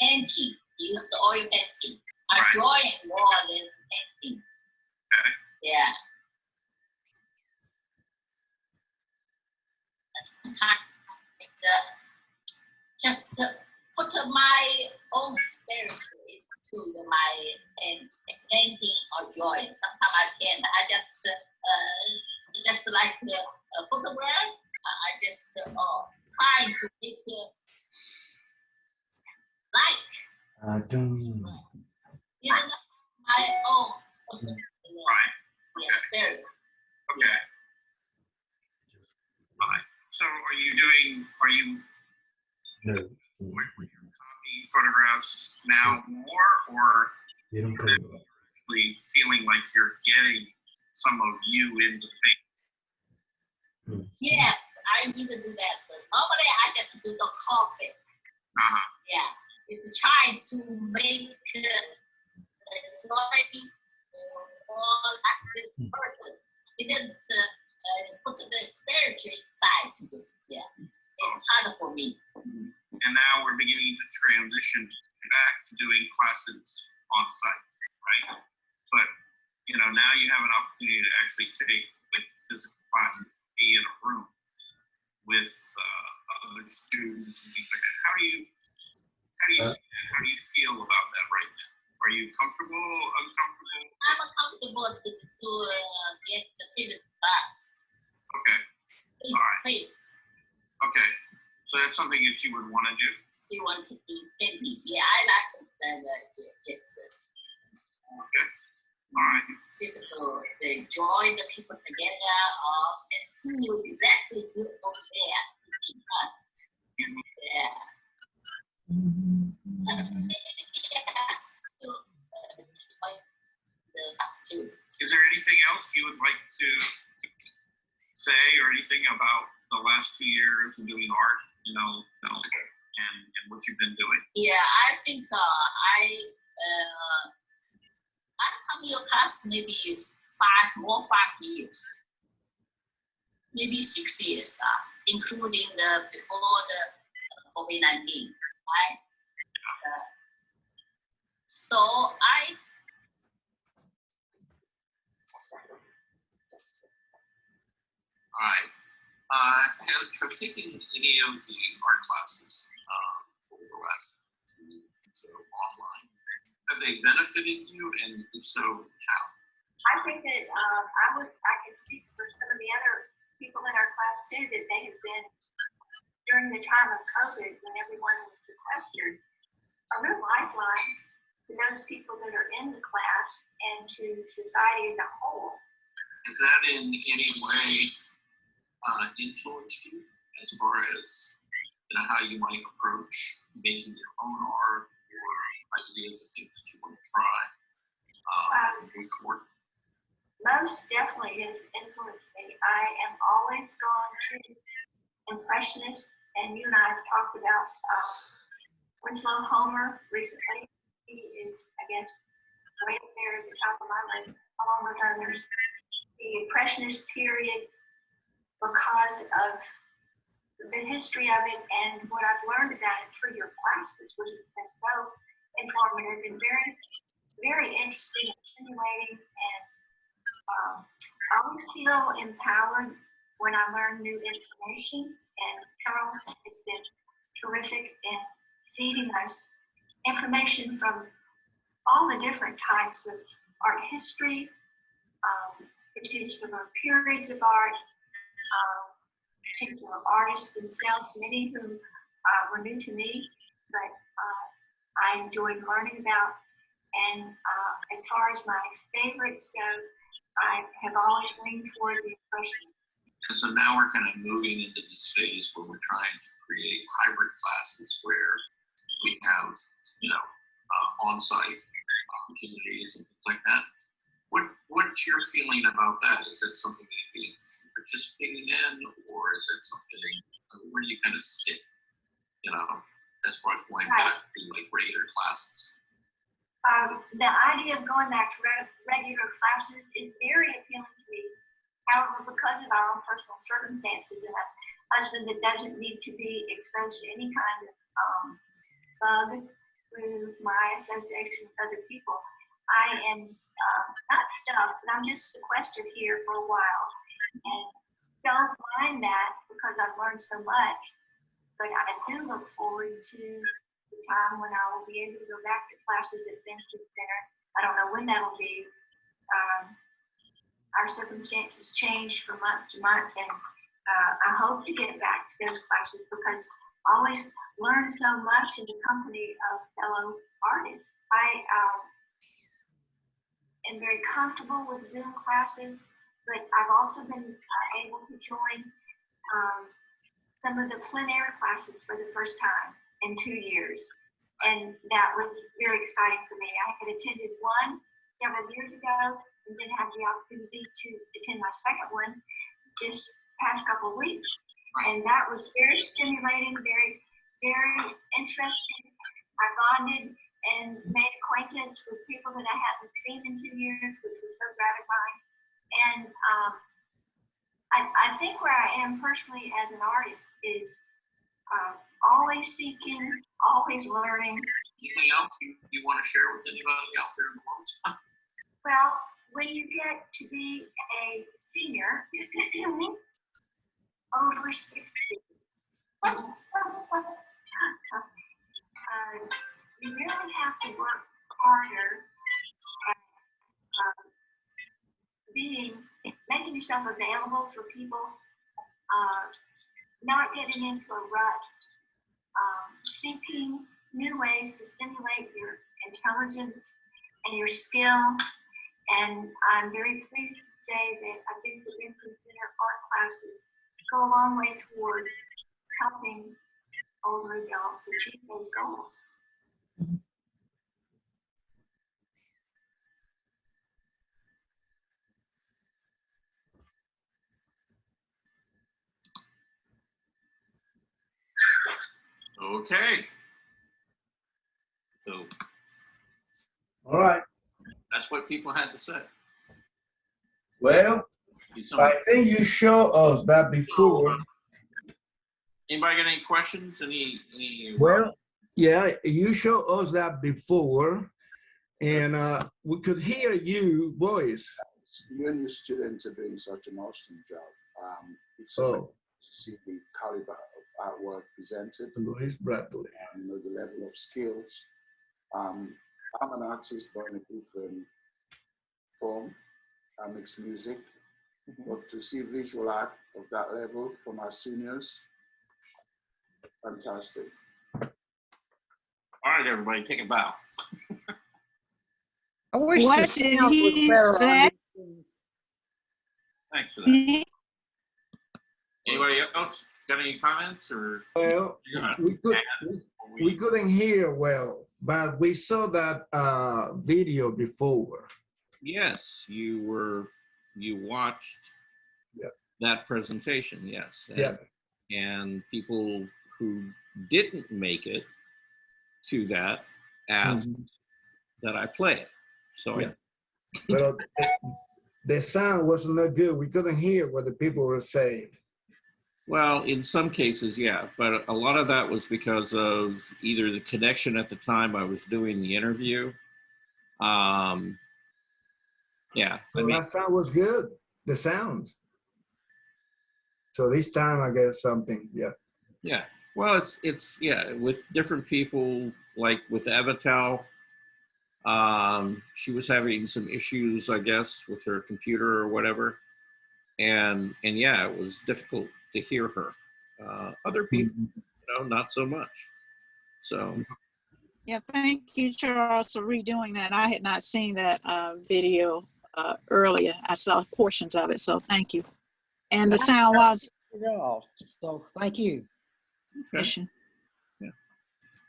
painting, use the oil painting. I'm drawing more than painting. Yeah. Just put my own spirit to my painting or drawing. Sometimes I can't. I just the photograph. I just trying to take like. Don't. Didn't my own. Right. Yes, very. Okay. Fine. So are you No. copying photographs now more, or You don't go. actually feeling like you're getting some of you into the paint? Yes, I need to do that. So normally I just do the copy. Yeah, it's trying to make drawing more like this person. It didn't put the spiritual side to this. Yeah, it's harder for me. And now we're beginning to transition back to doing classes on site, right? But now you have an opportunity to actually take like physical classes, be in a room with other students and things like that. How do you see that? How do you feel about that right now? Are you comfortable? Uncomfortable? I'm comfortable to get the physical class. Okay. Face All right. to face. Okay. So that's something that you would want to do. You want to do painting? Yeah, I like yes. Okay. All right. Physical, they join the people together, and see exactly who's over there. Yeah. Is there anything else you would like to say, or anything about the last 2 years of doing art, and what you've been doing? Yeah, I think I come to your class maybe 5 years, maybe 6 years, including the before the COVID-19, right? So I. All right. Have you taken any of the art classes over the last 2 weeks or so online? Have they benefited you, and if so, how? I think that I can speak for some of the other people in our class too, that they have been, during the time of COVID, when everyone was sequestered, a real lifeline to those people that are in the class and to society as a whole. Has that in any way influenced you as far as how you might approach making your own art, or ideas of things that you want to try with work? Most definitely has influenced me. I am always gone to Impressionists, and you and I have talked about Winslow Homer recently. He is, I guess, right there at the top of my list, along with others. The Impressionist period, because of the history of it and what I've learned about it through your classes, which has been so informative and very, very interesting and stimulating. And I always feel empowered when I learn new information. And Charles has been terrific in feeding us information from all the different types of art history, particular periods of art, particular artists themselves, many who were new to me, but I enjoyed learning about. And as far as my favorites go, I have always leaned toward the Impressionists. And so now we're kind of moving into this phase where we're trying to create hybrid classes where we have, on-site opportunities and things like that. What's your feeling about that? Is it something you'd be participating in, or is it something, where do you kind of sit, as far as going back to like regular classes? The idea of going back to regular classes is very appealing to me. However, because of our own personal circumstances and a husband that doesn't need to be exposed to any kind of bug through my association with other people, I am not stuck, but I'm just sequestered here for a while. And don't mind that because I've learned so much. But I do look forward to the time when I will be able to go back to classes at Vincent Center. I don't know when that'll be. our circumstances change from month to month, and I hope to get back to those classes because I always learn so much in the company of fellow artists. I am very comfortable with Zoom classes, but I've also been able to join some of the plein air classes for the first time in 2 years. And that was very exciting for me. I had attended one several years ago and then had the opportunity to attend my second one this past couple of weeks. And that was very stimulating, very, very interesting. I bonded and made acquaintance with people that I hadn't seen in 2 years, which was so gratifying. And I think where I am personally as an artist is always seeking, always learning. Anything else you want to share with anybody out there in the world? Well, when you get to be a senior, over 60, you really have to work harder at making yourself available for people, not getting into a rut, seeking new ways to stimulate your intelligence and your skill. And I'm very pleased to say that I think the Vincent Center art classes go a long way toward helping older adults achieve those goals. Okay. So All right. that's what people had to say. Well, I think you showed us that before. Anybody got any questions? Any? Well, yeah, you showed us that before, and we could hear you voice. You and your students are doing such an awesome job. It's so nice to see the caliber of artwork presented. Louis Bradley. And the level of skills. I'm an artist by a different form. I mix music. But to see visual art of that level from our seniors, fantastic. All right, everybody, take a bow. I wish What the did sound was he better on say? these things. Thanks for that. Anybody else got any comments or? Well, we couldn't hear well, but we saw that video before. Yes, you watched that presentation, yes. And people who didn't make it to that asked that I play it. So Well, the sound was not good. We couldn't hear what the people were saying. Well, in some cases, yeah, but a lot of that was because of either the connection at the time I was doing the interview. Yeah. Last time was good, the sounds. So this time I guess something, Yeah. Well, it's with different people, like with Avatel, she was having some issues, I guess, with her computer or whatever. And yeah, it was difficult to hear her. Other people, not so much. So. Yeah, thank you, Charles, for redoing that. I had not seen that video earlier. I saw portions of it, so thank you. And the sound was. So thank you. Okay. Yeah.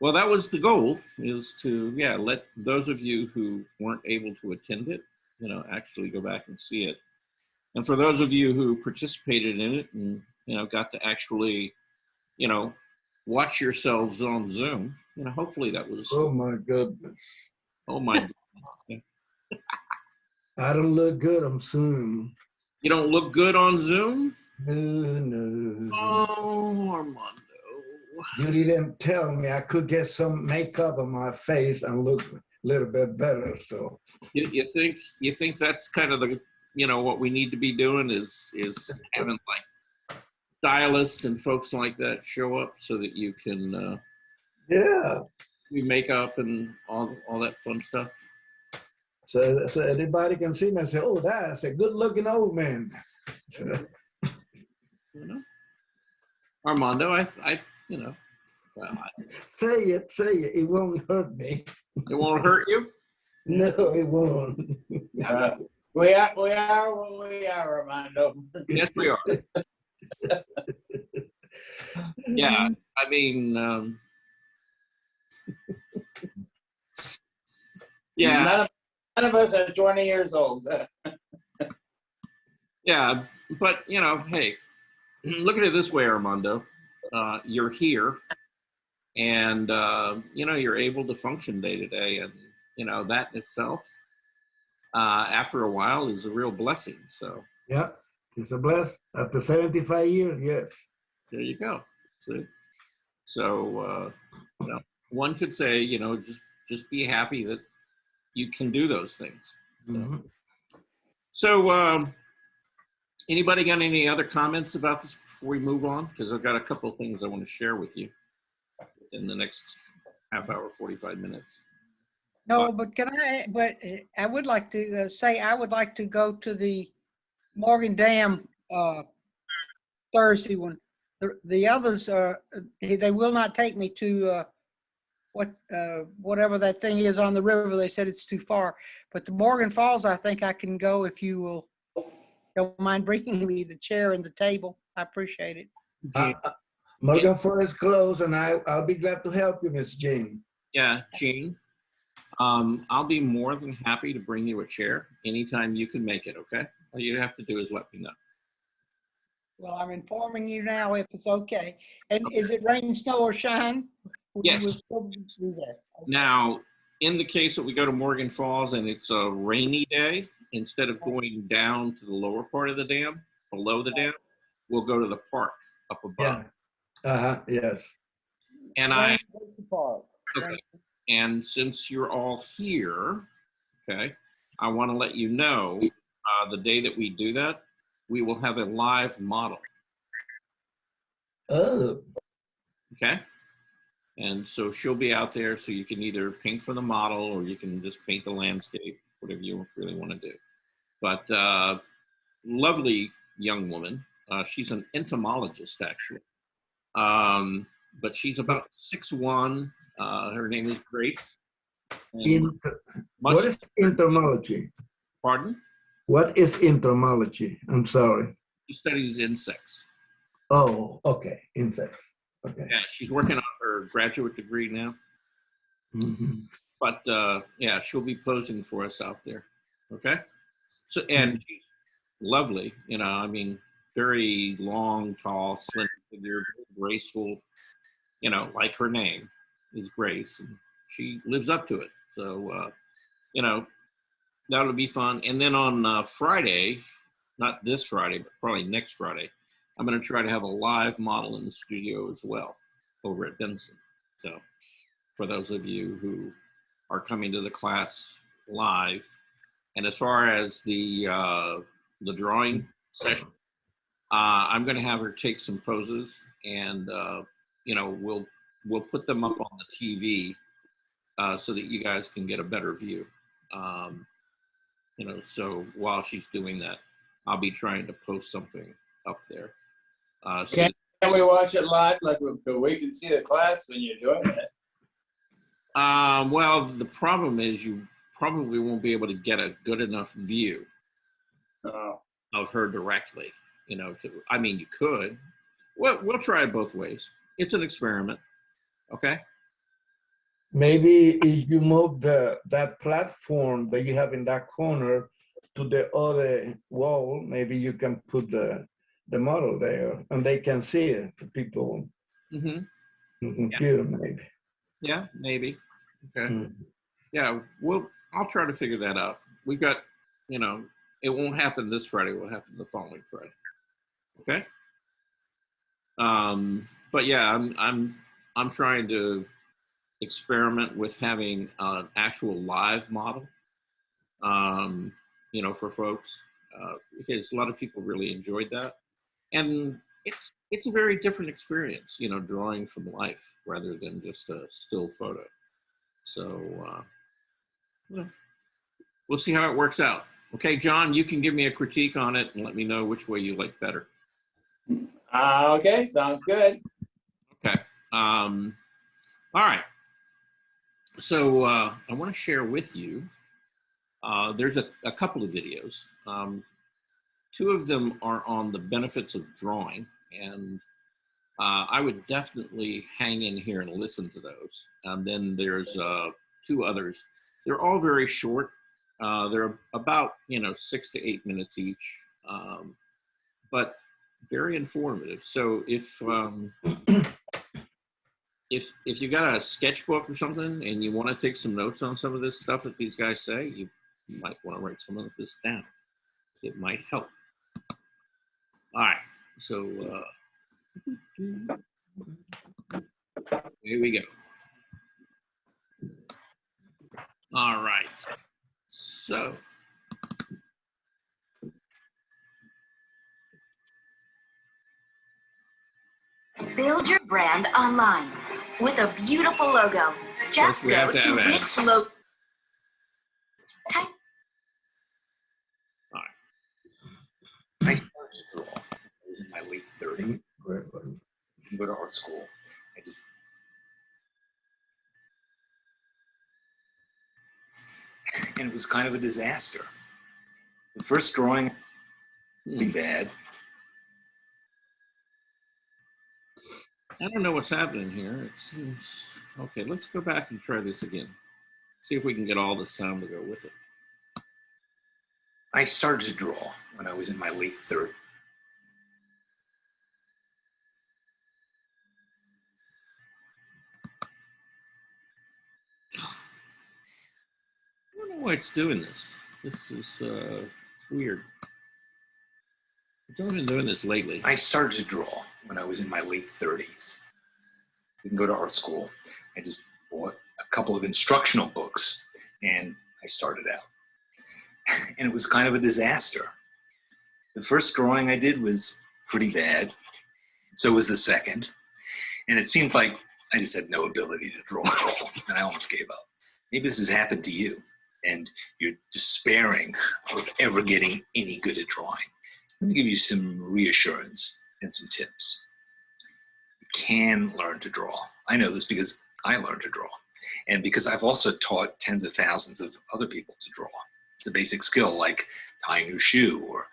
Well, that was the goal, is to let those of you who weren't able to attend it, actually go back and see it. And for those of you who participated in it and got to actually, watch yourselves on Zoom, hopefully that was. Oh my goodness. Oh my goodness. Yeah. I don't look good on Zoom. You don't look good on Zoom? No. Oh, Armando. You didn't tell me I could get some makeup on my face and look a little bit better. So you think that's kind of the what we need to be doing is having like stylists and folks like that show up so that you can do makeup and all that fun stuff. So everybody can see me and say, oh, that's a good looking old man. You know, Armando, I you know, well, Say it, it won't hurt me. it won't hurt you. No, it won't. We are what we are, Armando. Yes, we are. Yeah, I mean, yeah. None of us are 20 years old. Yeah, but you know, hey, look at it this way, Armando. You're here, and you know, you're able to function day to day, and you know that in itself, after a while, is a real blessing. So yeah, it's a bless. After 75 years, yes. There you go. See? So you know, one could say, you know, just be happy that you can do those things. So, Mhm. so anybody got any other comments about this before we move on? Because I've got a couple of things I want to share with you within the next half hour, 45 minutes. No, but I would like to say, I would like to go to the Morgan Dam Thursday one. The others are, they will not take me to whatever that thing is on the river. They said it's too far. But the Morgan Falls, I think I can go if you will, don't mind bringing me the chair and the table. I appreciate it. Morgan Falls is closed, and I'll be glad to help you, Miss Jean. Yeah, Gene, I'll be more than happy to bring you a chair anytime you can make it, okay? All you have to do is let me know. Well, I'm informing you now if it's okay. And is it rain, snow, or shine? Yes. We'll still be there. Now, in the case that we go to Morgan Falls and it's a rainy day, instead of going down to the lower part of the dam, below the dam, we'll go to the park up above. Yeah. Yes. And Park. okay. And since you're all here, okay, I want to let you know the day that we do that, we will have a live model. Oh. Okay. And so she'll be out there, so you can either paint for the model or you can just paint the landscape, whatever you really want to do. But lovely young woman. She's an entomologist, actually. But she's about 6'1". Her name is Grace. What is entomology? Pardon? What is entomology? I'm sorry. She studies insects. Oh, okay. Insects. Okay. Yeah, she's working on her graduate degree now. Mm-hmm. But yeah, she'll be posing for us out there. Okay. So, and she's lovely, you know, I mean, very long, tall, slim figure, graceful, you know, like her name is Grace, and she lives up to it. So, you know, that'll be fun. And then on Friday, not this Friday, but probably next Friday, I'm going to try to have a live model in the studio as well over at Benson. So for those of you who are coming to the class live, and as far as the drawing session, I'm going to have her take some poses, and you know, we'll put them up on the TV so that you guys can get a better view. You know, so while she's doing that, I'll be trying to post something up there. Can we watch it live? Like we can see the class when you're doing it. Well, the problem is you probably won't be able to get a good enough view of her directly. You know, I mean, you could. We'll try it both ways. It's an experiment. Okay. Maybe if you move that platform that you have in that corner to the other wall, maybe you can put the model there and they can see it. People on the computer, maybe. Yeah, maybe. Okay. Mm. Yeah, I'll try to figure that out. We've got, you know, it won't happen this Friday. It will happen the following Friday. Okay. But yeah, I'm trying to experiment with having an actual live model, you know, for folks, because a lot of people really enjoyed that. And it's a very different experience, you know, drawing from life rather than just a still photo. So, yeah. we'll see how it works out. Okay, John, you can give me a critique on it and let me know which way you like better. Okay, sounds good. Okay. All right. So I want to share with you, there's a couple of videos. Two of them are on the benefits of drawing, and I would definitely hang in here and listen to those. And then there's two others. They're all very short. They're about 6 to 8 minutes each, but very informative. So if you got a sketchbook or something and you want to take some notes on some of this stuff that these guys say, you might want to write some of this down. It might help. All right, so here we go. All right, so Build your brand online with a beautiful logo. Just we have go to to have Wix Logo. Type. I started to draw. I was in my late 30s. Go to art school. And it was kind of a disaster. The first drawing, really bad. I don't know what's happening here. It seems, okay, let's go back and try this again. See if we can get all the sound to go with it. I started to draw when I was in my late 30s. I don't know why it's doing this. This is, it's weird. It's only been doing this lately. I started to draw when I was in my late 30s. Didn't go to art school. I just bought a couple of instructional books and I started out. And it was kind of a disaster. The first drawing I did was pretty bad. So was the second. And it seemed like I just had no ability to draw at all. And I almost gave up. Maybe this has happened to you and you're despairing of ever getting any good at drawing. Let me give you some reassurance and some tips. You can learn to draw. I know this because I learned to draw. And because I've also taught tens of thousands of other people to draw. It's a basic skill like tying your shoe or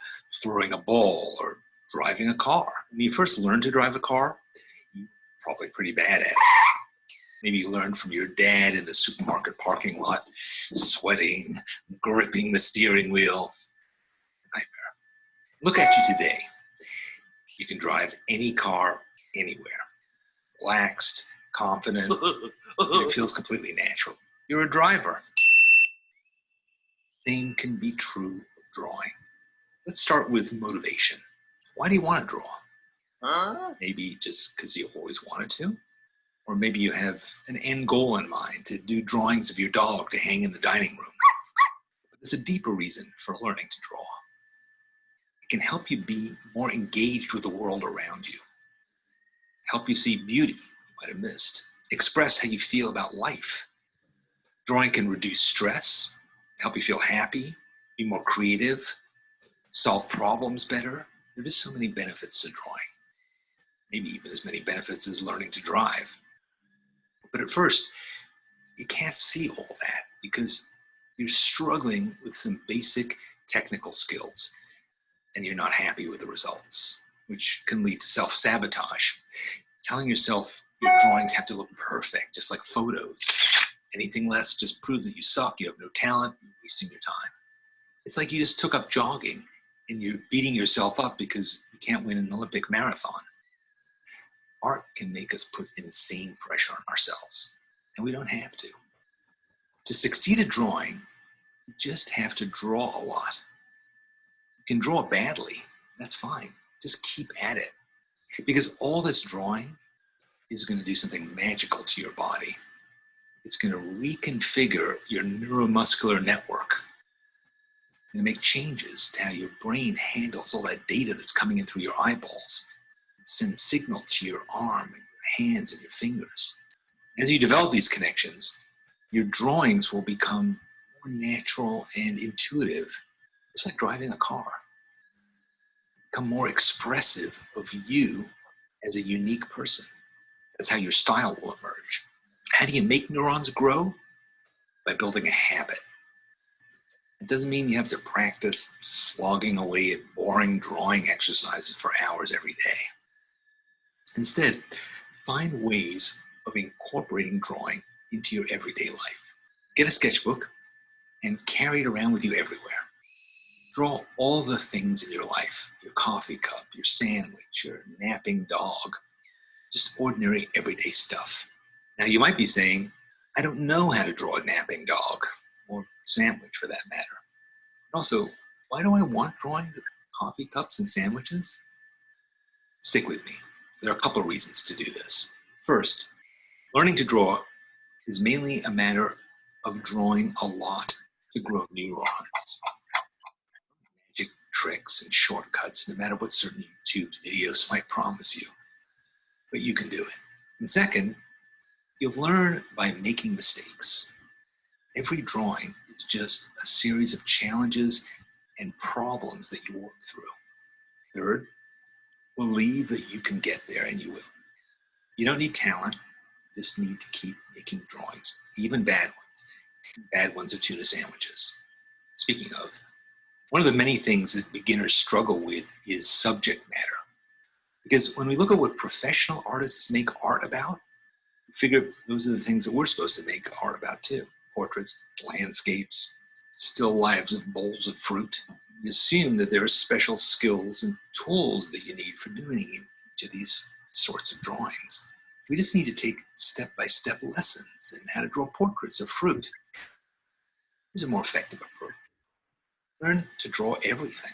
throwing a ball or driving a car. When you first learn to drive a car, you're probably pretty bad at it. Maybe you learned from your dad in the supermarket parking lot, sweating, gripping the steering wheel. Nightmare. Look at you today. You can drive any car anywhere. Relaxed, confident, and it feels completely natural. You're a driver. Same can be true of drawing. Let's start with motivation. Why do you want to draw? Maybe just because you always wanted to. Or maybe you have an end goal in mind to do drawings of your dog to hang in the dining room. But there's a deeper reason for learning to draw. It can help you be more engaged with the world around you. Help you see beauty you might have missed. Express how you feel about life. Drawing can reduce stress, help you feel happy, be more creative, solve problems better. There are just so many benefits to drawing. Maybe even as many benefits as learning to drive. But at first, you can't see all that because you're struggling with some basic technical skills and you're not happy with the results, which can lead to self-sabotage. Telling yourself your drawings have to look perfect, just like photos. Anything less just proves that you suck, you have no talent, you're wasting your time. It's like you just took up jogging and you're beating yourself up because you can't win an Olympic marathon. Art can make us put insane pressure on ourselves, and we don't have to. To succeed at drawing, you just have to draw a lot. You can draw badly, that's fine. Just keep at it. Because all this drawing is going to do something magical to your body. It's going to reconfigure your neuromuscular network. It's going to make changes to how your brain handles all that data that's coming in through your eyeballs. Send signal to your arm and your hands and your fingers. As you develop these connections, your drawings will become more more natural and intuitive. It's like driving a car. Become more expressive of you as a unique person. That's how your style will emerge. How do you make neurons grow? By building a habit. It doesn't mean you have to practice slogging away at boring drawing exercises for hours every day. Instead, find ways of incorporating drawing into your everyday life. Get a sketchbook and carry it around with you everywhere. Draw all the things in your life, your coffee cup, your sandwich, your napping dog, just ordinary everyday stuff. Now you might be saying, I don't know how to draw a napping dog, or sandwich for that matter. And also, why do I want drawings of coffee cups and sandwiches? Stick with me. There are a couple of reasons to do this. First, learning to draw is mainly a matter of drawing a lot to grow neurons. Magic tricks and shortcuts, no matter what certain YouTube videos might promise you. But you can do it. And second, you'll learn by making mistakes. Every drawing is just a series of challenges and problems that you work through. Third, believe that you can get there, and you will. You don't need talent, you just need to keep making drawings, even bad ones. Bad ones are tuna sandwiches. Speaking of, one of the many things that beginners struggle with is subject matter. Because when we look at what professional artists make art about, we figure those are the things that we're supposed to make art about too. Portraits, landscapes, still lives of bowls of fruit. We assume that there are special skills and tools that you need for doing each of these sorts of drawings. We just need to take step-by-step lessons in how to draw portraits of fruit. Here's a more effective approach. Learn to draw everything.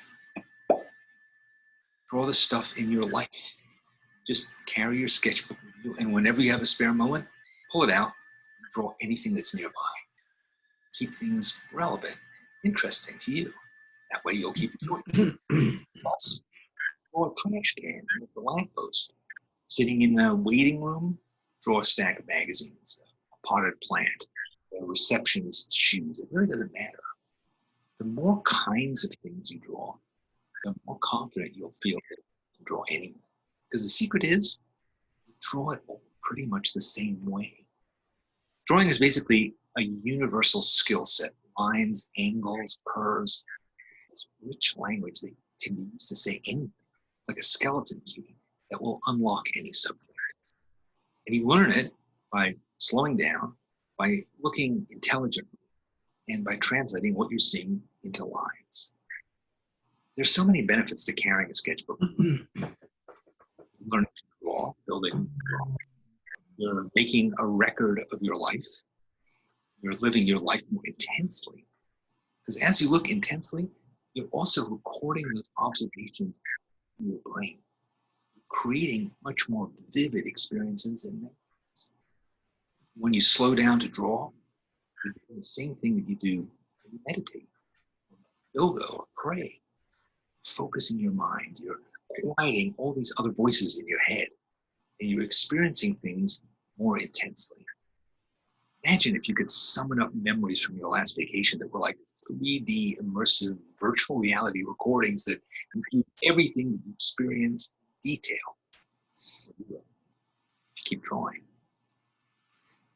Draw the stuff in your life. Just carry your sketchbook with you, and whenever you have a spare moment, pull it out and draw anything that's nearby. Keep things relevant, interesting to you. That way you'll keep doing it. Plus, draw a trash can with the lamppost. Sitting in a waiting room, draw a stack of magazines, a potted plant, a receptionist's shoes. It really doesn't matter. The more kinds of things you draw, the more confident you'll feel that you can draw anything. Because the secret is, you draw it all pretty much the same way. Drawing is basically a universal skill set. Lines, angles, curves. It's this rich language that can be used to say anything. It's like a skeleton key that will unlock any subject. And you learn it by slowing down, by looking intelligently, and by translating what you're seeing into lines. There's so many benefits to carrying a sketchbook. Learning to draw, building, you're making a record of your life. You're living your life more intensely. Because as you look intensely, you're also recording those observations in your brain, creating much more vivid experiences and memories. When you slow down to draw, you do the same thing that you do when you meditate, yoga, or pray. Focusing your mind, you're quieting all these other voices in your head, and you're experiencing things more intensely. Imagine if you could summon up memories from your last vacation that were like 3D immersive virtual reality recordings that include everything that you experienced in detail. You keep drawing.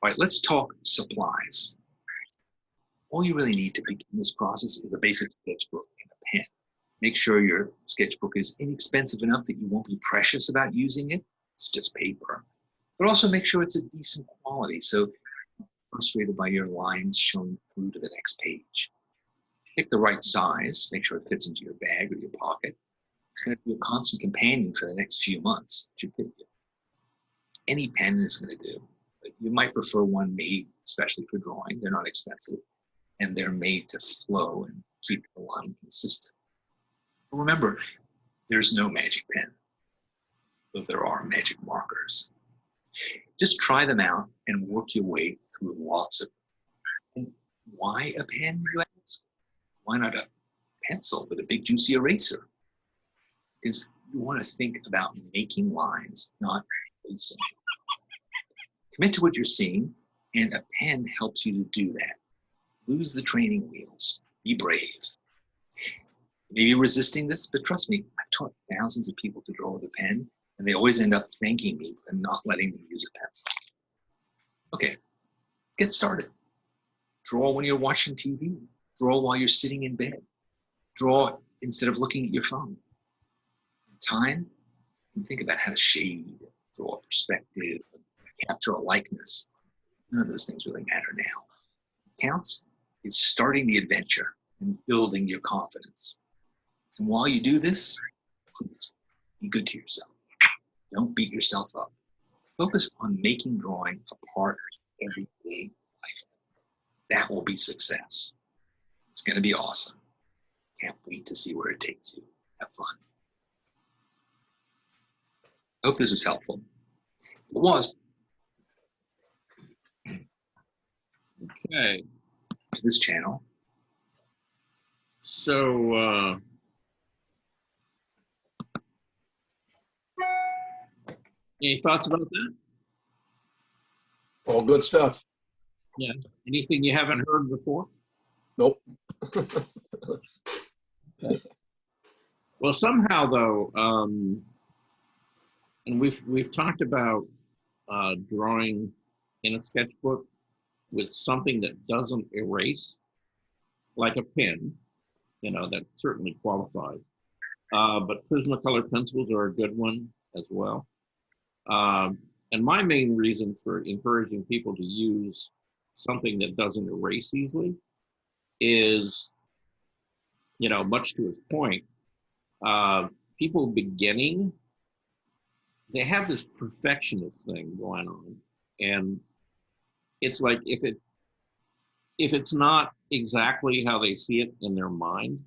All right, let's talk supplies. All you really need to begin this process is a basic sketchbook and a pen. Make sure your sketchbook is inexpensive enough that you won't be precious about using it. It's just paper. But also make sure it's a decent quality, so you're not frustrated by your lines showing through to the next page. Pick the right size. Make sure it fits into your bag or your pocket. It's going to be a constant companion for the next few months. Any pen is going to do. But you might prefer one made especially for drawing. They're not expensive, and they're made to flow and keep the line consistent. Remember, there's no magic pen, though there are magic markers. Just try them out and work your way through lots of them. And why a pen, you ask? Why not a pencil with a big juicy eraser? Because you want to think about making lines, not erasing. Commit to what you're seeing, and a pen helps you to do that. Lose the training wheels. Be brave. Maybe resisting this, but trust me, I've taught thousands of people to draw with a pen, and they always end up thanking me for not letting them use a pencil. Okay, get started. Draw when you're watching TV. Draw while you're sitting in bed. Draw instead of looking at your phone. In time, you can think about how to shade, draw a perspective, capture a likeness. None of those things really matter now. What counts is starting the adventure and building your confidence. And while you do this, please be good to yourself. Don't beat yourself up. Focus on making drawing a part of everyday life. That will be success. It's going to be awesome. Can't wait to see where it takes you. Have fun. I hope this was helpful. It was. Okay. To this channel. So, any thoughts about that? All good stuff. Yeah. Anything you haven't heard before? Nope. Well, somehow though, and we've talked about drawing in a sketchbook with something that doesn't erase, like a pen, you know, that certainly qualifies. But Prismacolor pencils are a good one as well. And my main reason for encouraging people to use something that doesn't erase easily is, you know, much to his point, people beginning, they have this perfectionist thing going on. And it's like, if it's not exactly how they see it in their mind,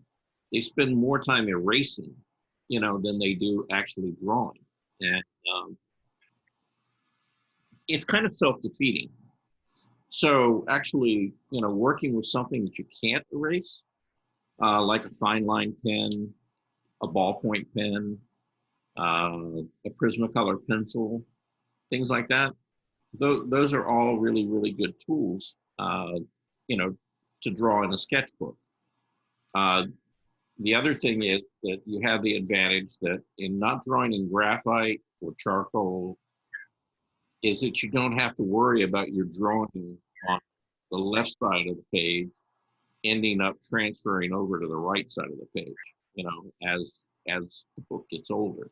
they spend more time erasing, you know, than they do actually drawing. And it's kind of self-defeating. So actually, you know, working with something that you can't erase, like a fine line pen, a ballpoint pen, a Prismacolor pencil, things like that. Those are all really, really good tools, you know, to draw in a sketchbook. The other thing is that you have the advantage that in not drawing in graphite or charcoal is that you don't have to worry about your drawing on the left side of the page ending up transferring over to the right side of the page, you know, as the book gets older.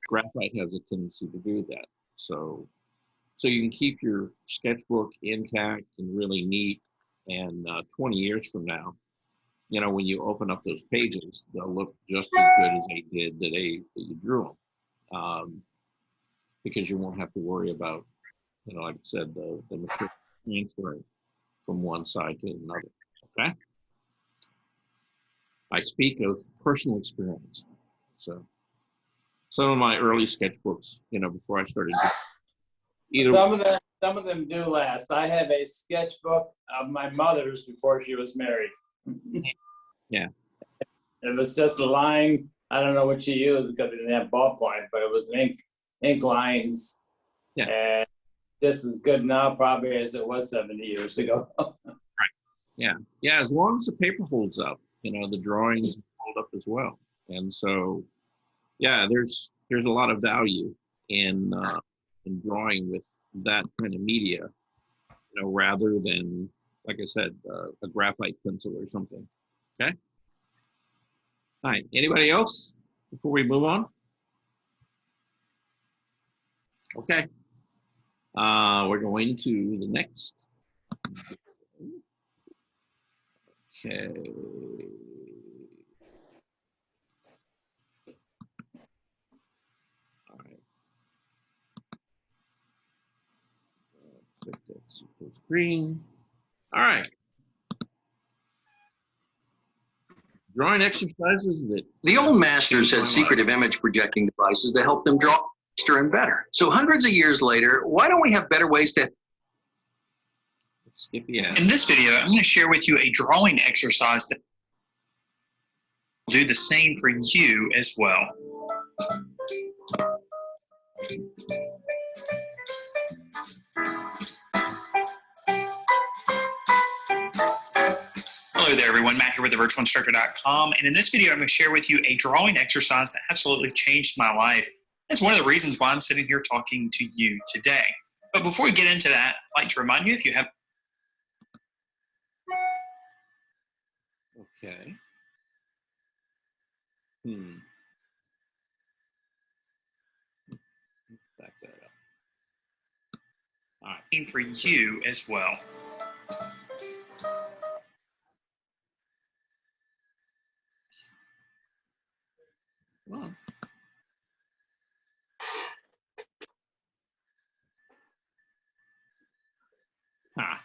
Graphite has a tendency to do that. So you can keep your sketchbook intact and really neat, and 20 years from now, you know, when you open up those pages, they'll look just as good as they did the day that you drew them. Because you won't have to worry about, you know, like I said, the material transferring from one side to another, okay? I speak of personal experience. So some of my early sketchbooks, you know, before I started doing, some of them do last. I have a sketchbook of my mother's before she was married. Yeah. It was just a line. I don't know what she used because it didn't have ballpoint, but it was ink lines. Yeah. And this is good now probably as it was 70 years ago. Right. Yeah. Yeah. As long as the paper holds up, you know, the drawing is hold up as well. And so, yeah, there's a lot of value in drawing with that kind of media, you know, rather than, like I said, a graphite pencil or something. Okay. All right. Anybody else before we move on? Okay. We're going to the next. Okay. All right. Click that full screen. All right. Drawing exercises that... The old masters had secretive image projecting devices to help them draw faster and better. So hundreds of years later, why don't we have better ways to... Skip the ad. In this video, I'm going to share with you a drawing exercise that will do the same for you as well. Hello there, everyone. Matt here with thevirtualinstructor.com. And in this video, I'm going to share with you a drawing exercise that absolutely changed my life. It's one of the reasons why I'm sitting here talking to you today. But before we get into that, I'd like to remind you, if you have... Okay. Back that up. All right. For you as well. Come on. Ha.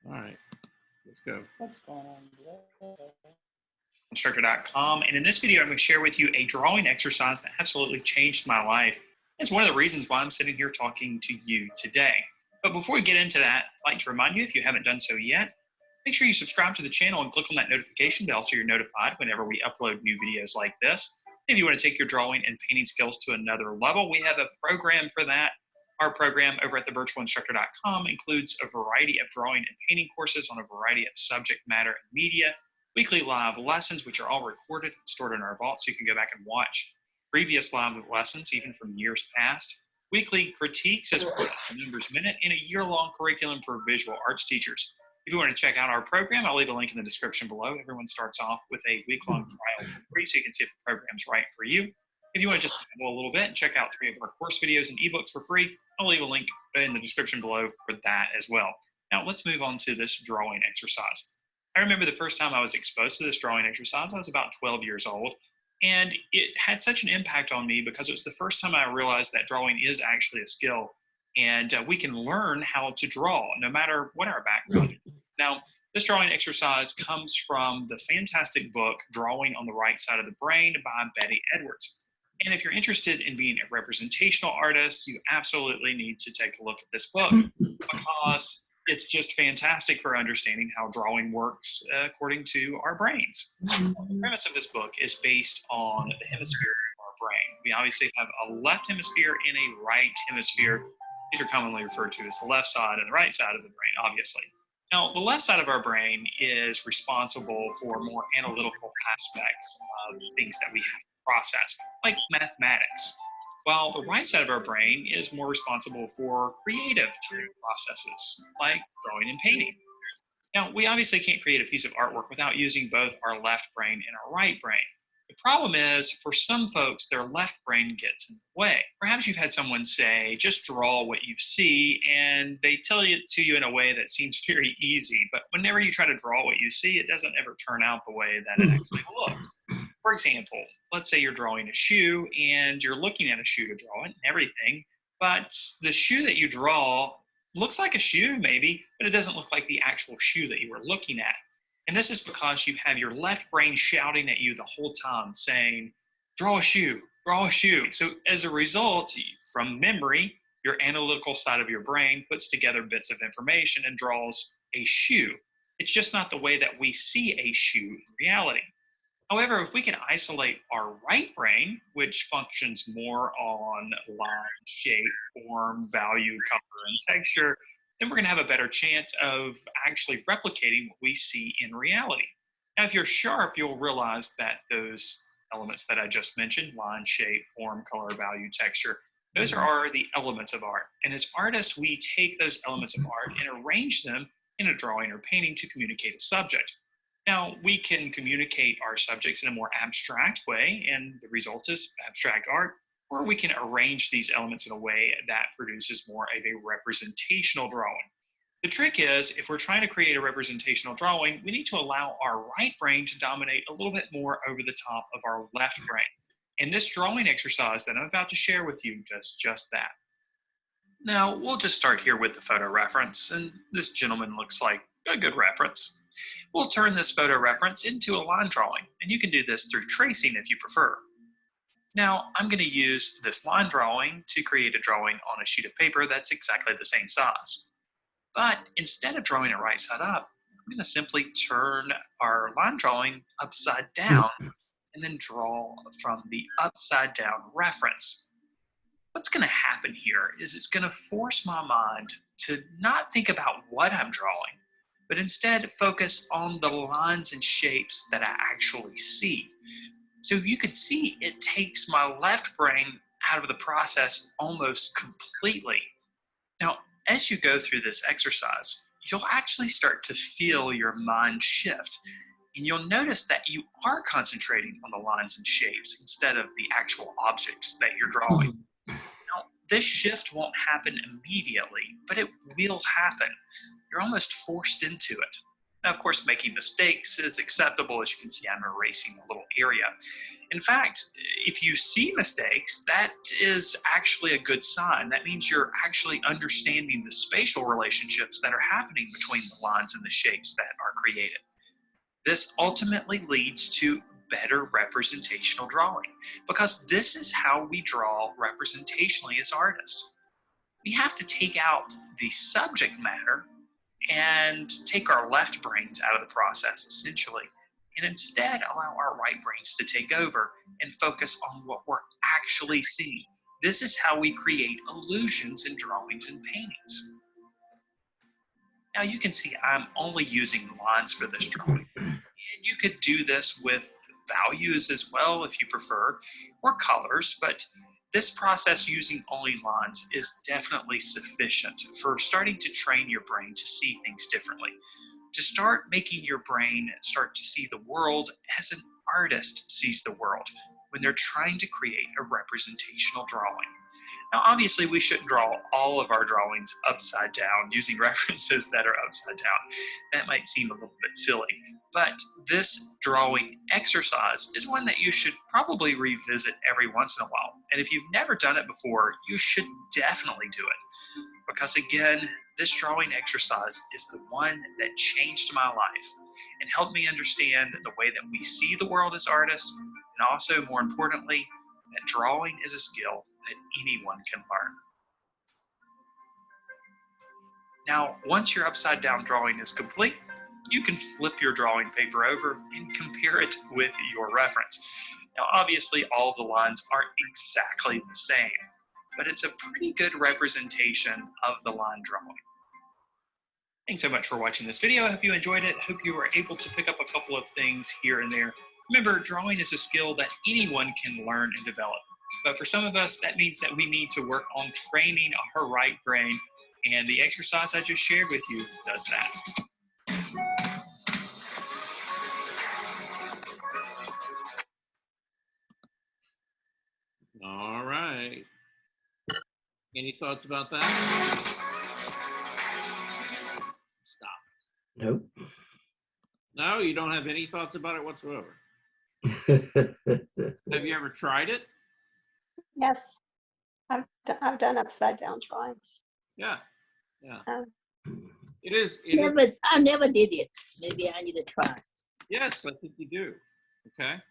All right. Let's go. What's going on? Instructor.com. And in this video, I'm going to share with you a drawing exercise that absolutely changed my life. It's one of the reasons why I'm sitting here talking to you today. But before we get into that, I'd like to remind you, if you haven't done so yet, make sure you subscribe to the channel and click on that notification bell so you're notified whenever we upload new videos like this. If you want to take your drawing and painting skills to another level, we have a program for that. Our program over at thevirtualinstructor.com includes a variety of drawing and painting courses on a variety of subject matter and media, weekly live lessons, which are all recorded and stored in our vault so you can go back and watch previous live lessons, even from years past, weekly critiques as well as a Members Minute, and a year-long curriculum for visual arts teachers. If you want to check out our program, I'll leave a link in the description below. Everyone starts off with a week-long trial for free so you can see if the program's right for you. If you want to just dabble a little bit and check out 3 of our course videos and ebooks for free, I'll leave a link in the description below for that as well. Now let's move on to this drawing exercise. I remember the first time I was exposed to this drawing exercise, I was about 12 years old, and it had such an impact on me because it was the first time I realized that drawing is actually a skill, and we can learn how to draw no matter what our background is. Now, this drawing exercise comes from the fantastic book, Drawing on the Right Side of the Brain by Betty Edwards. And if you're interested in being a representational artist, you absolutely need to take a look at this book because it's just fantastic for understanding how drawing works according to our brains. The premise of this book is based on the hemisphere of our brain. We obviously have a left hemisphere and a right hemisphere. These are commonly referred to as the left side and the right side of the brain, obviously. Now, the left side of our brain is responsible for more analytical aspects of things that we have to process, like mathematics, while the right side of our brain is more responsible for creative type processes, like drawing and painting. Now, we obviously can't create a piece of artwork without using both our left brain and our right brain. The problem is, for some folks, their left brain gets in the way. Perhaps you've had someone say, just draw what you see, and they tell it to you in a way that seems very easy, but whenever you try to draw what you see, it doesn't ever turn out the way that it actually looks. For example, let's say you're drawing a shoe, and you're looking at a shoe to draw it and everything, but the shoe that you draw looks like a shoe maybe, but it doesn't look like the actual shoe that you were looking at. And this is because you have your left brain shouting at you the whole time saying, draw a shoe, draw a shoe. So as a result, from memory, your analytical side of your brain puts together bits of information and draws a shoe. It's just not the way that we see a shoe in reality. However, if we can isolate our right brain, which functions more on line, shape, form, value, color, and texture, then we're going to have a better chance of actually replicating what we see in reality. Now, if you're sharp, you'll realize that those elements that I just mentioned, line, shape, form, color, value, texture, those are the elements of art. And as artists, we take those elements of art and arrange them in a drawing or painting to communicate a subject. Now, we can communicate our subjects in a more abstract way, and the result is abstract art, or we can arrange these elements in a way that produces more of a representational drawing. The trick is, if we're trying to create a representational drawing, we need to allow our right brain to dominate a little bit more over the top of our left brain. And this drawing exercise that I'm about to share with you does just that. Now, we'll just start here with the photo reference, and this gentleman looks like a good reference. We'll turn this photo reference into a line drawing, and you can do this through tracing if you prefer. Now, I'm going to use this line drawing to create a drawing on a sheet of paper that's exactly the same size. But instead of drawing it right side up, I'm going to simply turn our line drawing upside down and then draw from the upside down reference. What's going to happen here is it's going to force my mind to not think about what I'm drawing, but instead focus on the lines and shapes that I actually see. So you can see it takes my left brain out of the process almost completely. Now, as you go through this exercise, you'll actually start to feel your mind shift. And you'll notice that you are concentrating on the lines and shapes instead of the actual objects that you're drawing. Now, this shift won't happen immediately, but it will happen. You're almost forced into it. Now, of course, making mistakes is acceptable. As you can see, I'm erasing a little area. In fact, if you see mistakes, that is actually a good sign. That means you're actually understanding the spatial relationships that are happening between the lines and the shapes that are created. This ultimately leads to better representational drawing, because this is how we draw representationally as artists. We have to take out the subject matter and take our left brains out of the process, essentially, and instead allow our right brains to take over and focus on what we're actually seeing. This is how we create illusions in drawings and paintings. Now you can see I'm only using lines for this drawing. And you could do this with values as well if you prefer, or colors, but this process using only lines is definitely sufficient for starting to train your brain to see things differently, to start making your brain start to see the world as an artist sees the world when they're trying to create a representational drawing. Now, obviously, we shouldn't draw all of our drawings upside down using references that are upside down. That might seem a little bit silly, but this drawing exercise is one that you should probably revisit every once in a while. And if you've never done it before, you should definitely do it. Because again, this drawing exercise is the one that changed my life and helped me understand the way that we see the world as artists, and also, more importantly, that drawing is a skill that anyone can learn. Now, once your upside down drawing is complete, you can flip your drawing paper over and compare it with your reference. Now, obviously, all the lines aren't exactly the same, but it's a pretty good representation of the line drawing. Thanks so much for watching this video. I hope you enjoyed it. I hope you were able to pick up a couple of things here and there. Remember, drawing is a skill that anyone can learn and develop. But for some of us, that means that we need to work on training our right brain. And the exercise I just shared with you does that. All right. Any thoughts about that? Stop. Nope. No, you don't have any thoughts about it whatsoever. Have you ever tried it? Yes, I've done upside down drawings. Yeah, yeah. It I never did it. Maybe I need to try. Yes, I think you do. Okay.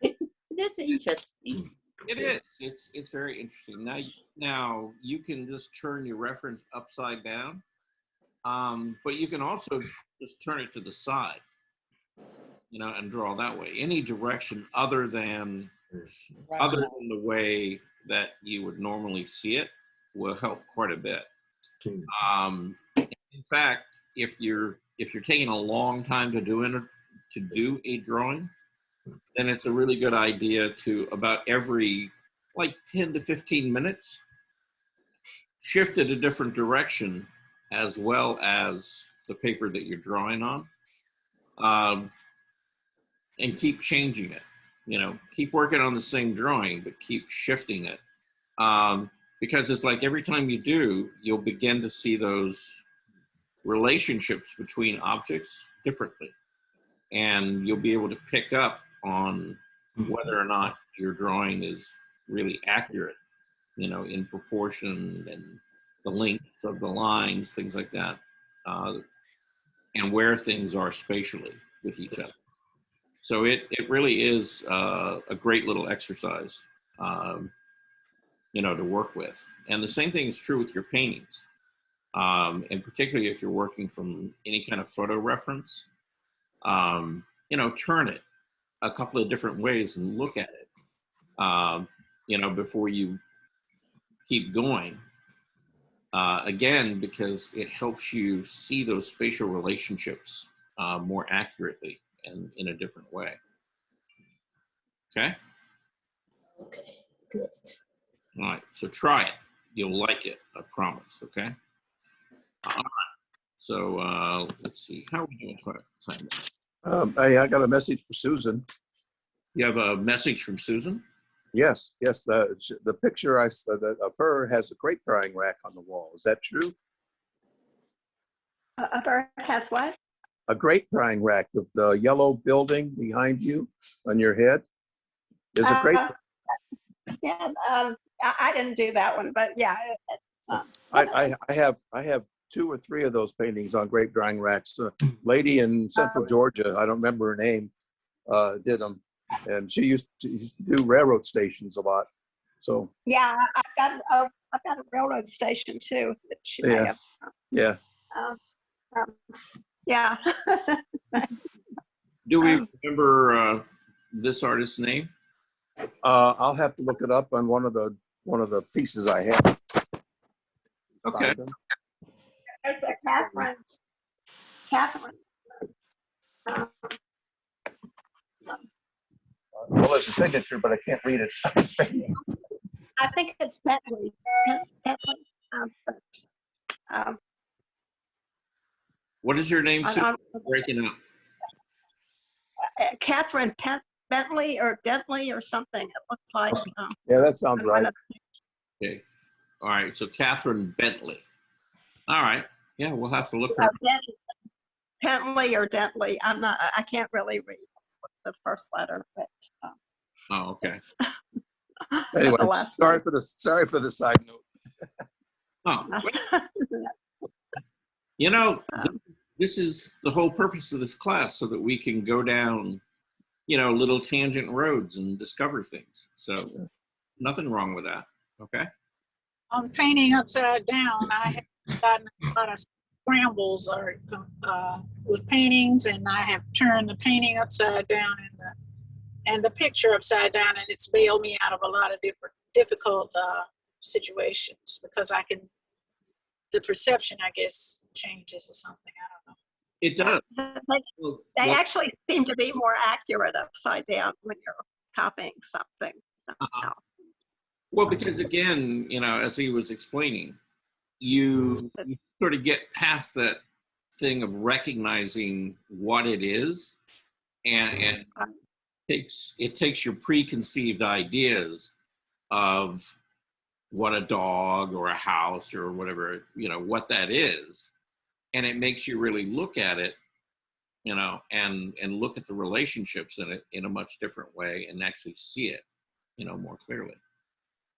That's interesting. It is. It's very interesting. Now you can just turn your reference upside down, but you can also just turn it to the side, and draw that way. Any direction other than the way that you would normally see it will help quite a bit. In fact, if you're taking a long time to do a drawing, then it's a really good idea to, about every 10 to 15 minutes, shift it a different direction, as well as the paper that you're drawing on, and keep changing it. Keep working on the same drawing, but keep shifting it. Because it's like every time you do, you'll begin to see those relationships between objects differently. And you'll be able to pick up on whether or not your drawing is really accurate, in proportion and the lengths of the lines, things like that, and where things are spatially with each other. So it really is a great little exercise, to work with. And the same thing is true with your paintings. And particularly if you're working from any kind of photo reference, turn it a couple of different ways and look at it, before you keep going. Again, because it helps you see those spatial relationships more accurately and in a different way. Okay? Okay, good. All right, so try it. You'll like it, I promise, okay? All right, so let's see, how are we doing time? I got a message for Susan. You have a message from Susan? Yes, yes. The picture of her has a crate drying rack on the wall. Is that true? A bird has what? A grate drying rack, the yellow building behind you on your head is a grate. Yeah, I didn't do that one, but yeah. I have 2 or 3 of those paintings on grate drying racks. A lady in Central Georgia, I don't remember her name, did them, and she used to do railroad stations a lot. So Yeah, I've got a railroad station too that she may have. yeah. Yeah. Do we remember this artist's name? I'll have to look it up on one of the pieces I have. Okay. There's a Catherine. Well, it's a signature, but I can't read it. I think it's Bentley. What is your name, Susan? Breaking up. Catherine Bentley or Dentley or something. It looks like. Yeah, that sounds right. Okay. All right. So Catherine Bentley. All right. Yeah, we'll have to look her. Bentley or Dentley. I can't really read the first letter, but. Oh, okay. Anyway, sorry for the side note. Oh. You know, this is the whole purpose of this class, so that we can go down, little tangent roads and discover things. So nothing wrong with that. Okay. On painting upside down, I have gotten a lot of scrambles with paintings, and I have turned the painting upside down and the picture upside down, and it's bailed me out of a lot of difficult situations because the perception, I guess, changes or something. I don't know. It does. They actually seem to be more accurate upside down when you're copying something. Well, because again, as he was explaining, you sort of get past that thing of recognizing what it is, and it takes your preconceived ideas of what a dog or a house or whatever, what that is, and it makes you really look at it, and look at the relationships in it in a much different way and actually see it, more clearly.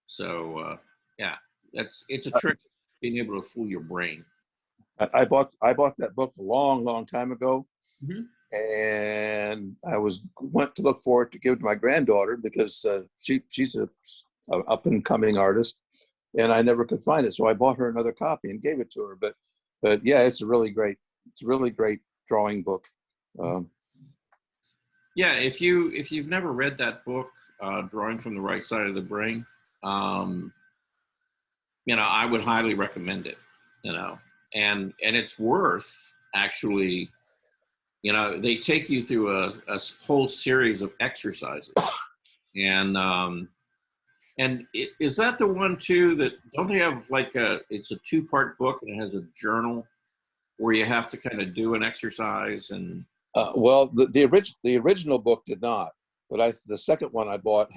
So yeah, it's a trick, being able to fool your brain. I bought that book a long time ago, Mm-hmm. and I went to look for it to give to my granddaughter because she's a up and coming artist, and I never could find it, so I bought her another copy and gave it to her. But yeah, it's a really great drawing book. Yeah, if you've never read that book, Drawing from the Right Side of the Brain, I would highly recommend it. And it's worth actually. They take you through a whole series of exercises, and is that the one too that don't they have it's a 2-part book and it has a journal where you have to kind of do an exercise and. Well, the original book did not, but the second one I bought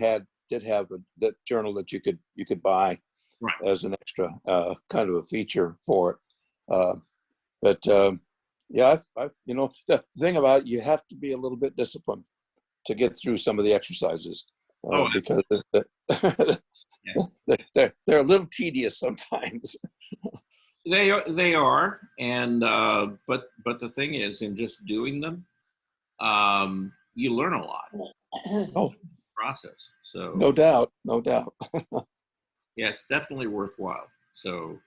did have that journal that you could buy as an extra kind of a feature for it. Yeah, the thing about it, you have to be a little bit disciplined to get through some of the exercises because they're a little tedious sometimes. They are, and but the thing is, in just doing them, you learn a lot. Process. So no doubt. Yeah, it's definitely worthwhile. So,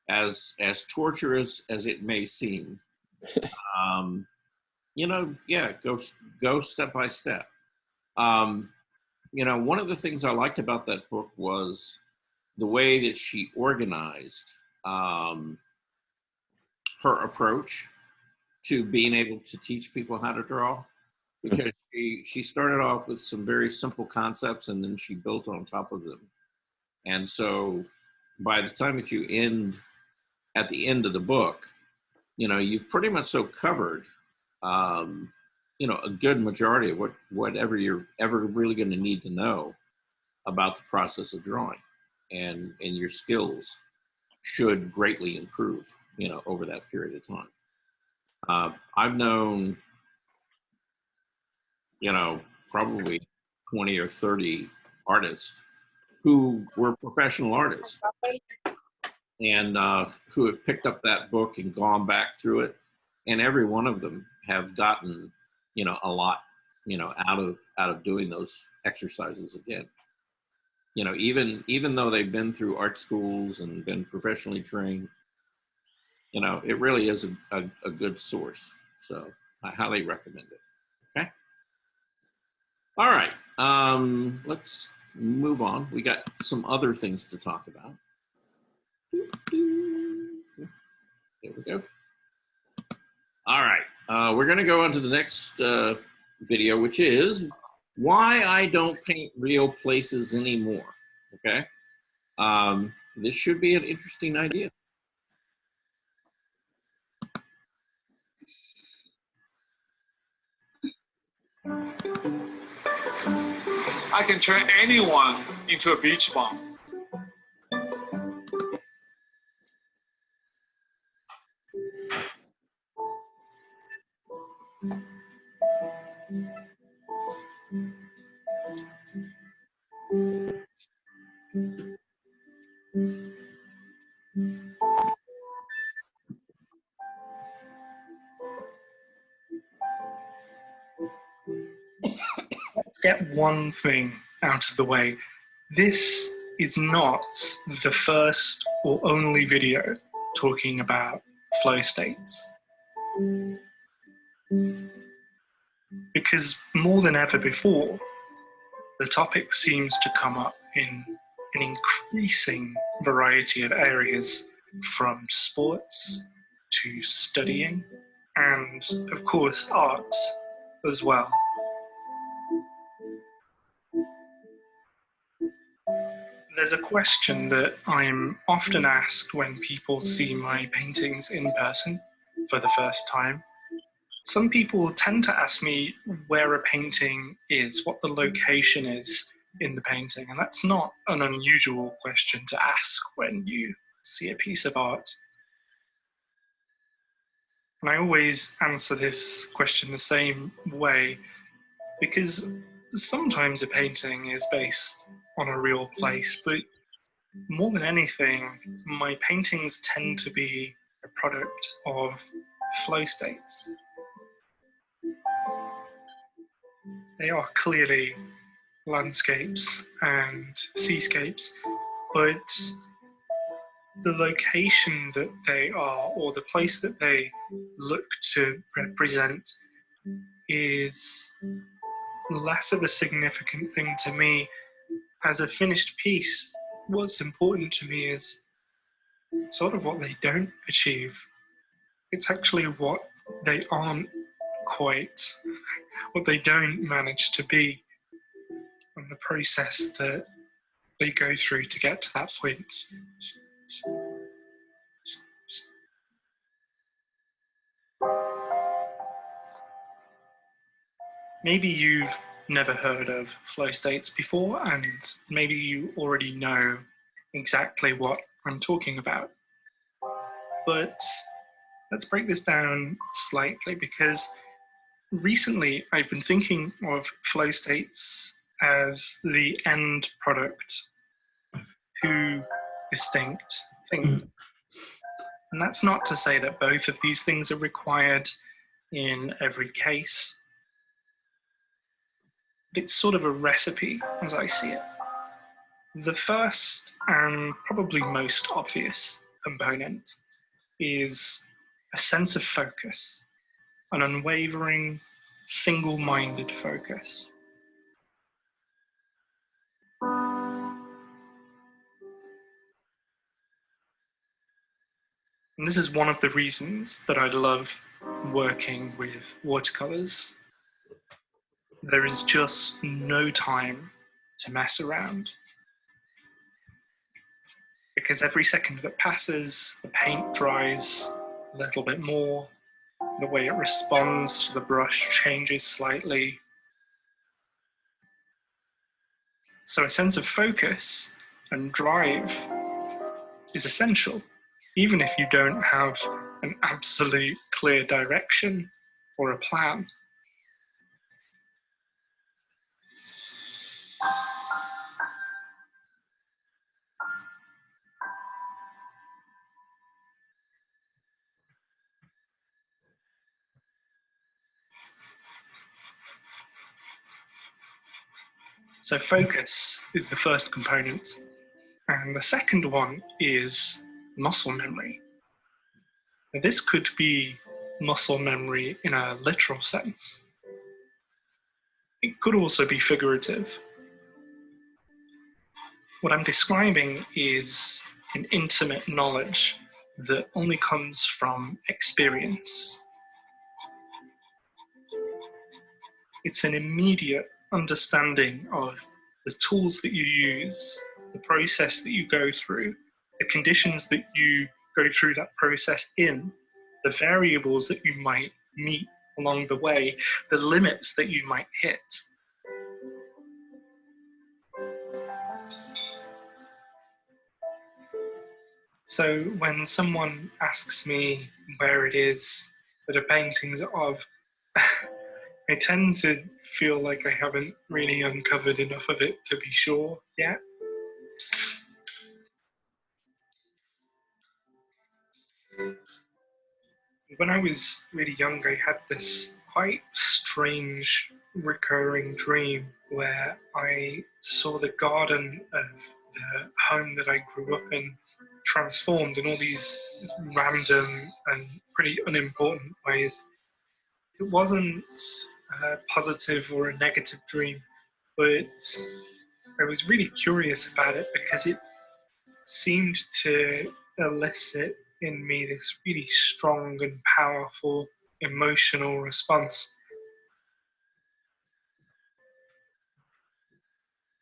as torturous as it may seem, go step by step. One of the things I liked about that book was the way that she organized her approach to being able to teach people how to draw, because she started off with some very simple concepts and then she built on top of them. And so by the time that you end at the end of the book, you know, you've pretty much so covered, you know, a good majority of whatever you're ever really going to need to know about the process of drawing, and your skills should greatly improve, you know, over that period of time. I've known, you know, probably 20 or 30 artists who were professional artists and who have picked up that book and gone back through it, and every one of them have gotten, you know, a lot, you know, out of doing those exercises again. You know, even though they've been through art schools and been professionally trained, you know, it really is a good source. So I highly recommend it. Okay. All right. Let's move on. We got some other things to talk about. There we go. All right. We're going to go on to the next video, which is why I don't paint real places anymore. Okay. This should be an interesting idea. I can turn anyone into a beach bum. Let's get one thing out of the way. This is not the first or only video talking about flow states. Because more than ever before, the topic seems to come up in an increasing variety of areas, from sports to studying, and of course art as well. There's a question that I'm often asked when people see my paintings in person for the first time. Some people tend to ask me where a painting is, what the location is in the painting, and that's not an unusual question to ask when you see a piece of art. And I always answer this question the same way, because sometimes a painting is based on a real place, but more than anything, my paintings tend to be a product of flow states. They are clearly landscapes and seascapes, but the location that they are, or the place that they look to represent, is less of a significant thing to me. As a finished piece, what's important to me is sort of what they don't achieve. It's actually what they aren't quite, what they don't manage to be, and the process that they go through to get to that point. Maybe you've never heard of flow states before, and maybe you already know exactly what I'm talking about. But let's break this down slightly, because recently I've been thinking of flow states as the end product of two distinct things. And that's not to say that both of these things are required in every case. It's sort of a recipe as I see it. The first and probably most obvious component is a sense of focus, an unwavering, single-minded focus. And this is one of the reasons that I love working with watercolors. There is just no time to mess around. Because every second that passes, the paint dries a little bit more, the way it responds to the brush changes slightly. So a sense of focus and drive is essential, even if you don't have an absolute clear direction or a plan. So focus is the first component. And the second one is muscle memory. Now, this could be muscle memory in a literal sense. It could also be figurative. What I'm describing is an intimate knowledge that only comes from experience. It's an immediate understanding of the tools that you use, the process that you go through, the conditions that you go through that process in, the variables that you might meet along the way, the limits that you might hit. So when someone asks me where it is that a painting's of, I tend to feel like I haven't really uncovered enough of it to be sure yet. When I was really young, I had this quite strange recurring dream where I saw the garden of the home that I grew up in transformed in all these random and pretty unimportant ways. It wasn't a positive or a negative dream, but I was really curious about it because it seemed to elicit in me this really strong and powerful emotional response.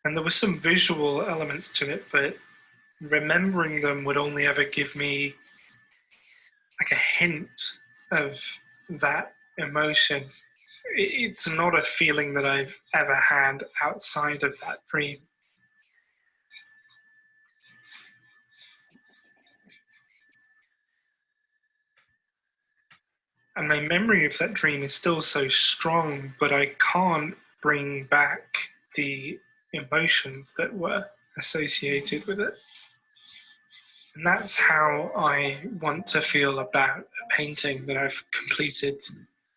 And there were some visual elements to it, but remembering them would only ever give me like a hint of that emotion. It's not a feeling that I've ever had outside of that dream. And my memory of that dream is still so strong, but I can't bring back the emotions that were associated with it. And that's how I want to feel about a painting that I've completed.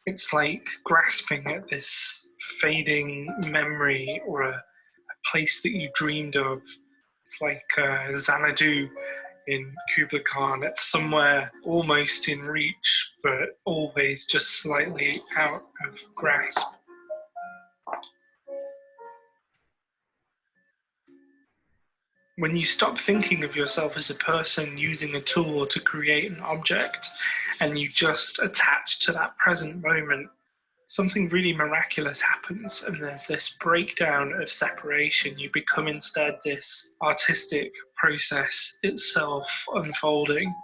It's like grasping at this fading memory or a place that you dreamed of. It's like Xanadu in Kubla Khan. It's somewhere almost in reach, but always just slightly out of grasp. When you stop thinking of yourself as a person using a tool to create an object and you just attach to that present moment, something really miraculous happens and there's this breakdown of separation. You become instead this artistic process itself unfolding.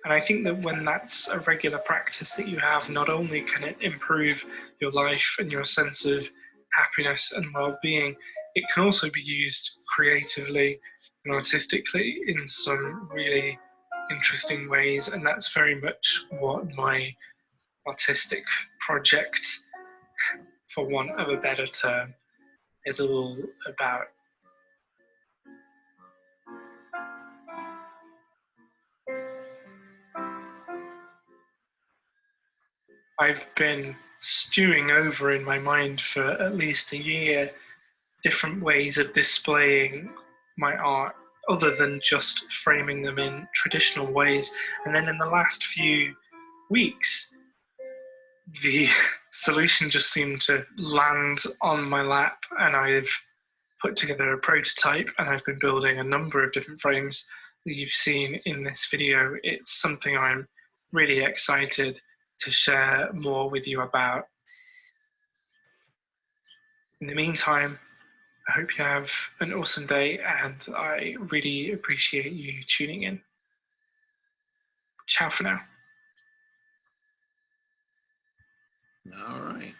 And I think that when that's a regular practice that you have, not only can it improve your life and your sense of happiness and well-being, it can also be used creatively and artistically in some really interesting ways. And that's very much what my artistic project, for want of a better term, is all about. I've been stewing over in my mind for at least a year different ways of displaying my art other than just framing them in traditional ways. And then in the last few weeks, the solution just seemed to land on my lap, and I've put together a prototype and I've been building a number of different frames you've seen in this video. It's something I'm really excited to share more with you about. In the meantime, I hope you have an awesome day, and I really appreciate you tuning in. Ciao for now. All right.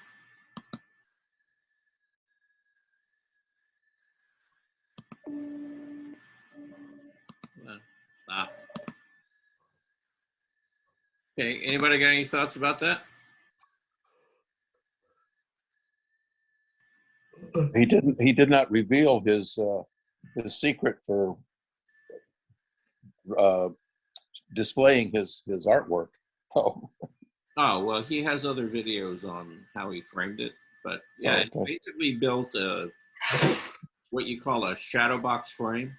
Stop. Okay, anybody got any thoughts about that? He did not reveal his secret for displaying his artwork. Oh. Oh, well, he has other videos on how he framed it, but yeah, Oh, okay. it basically built what you call a shadow box frame.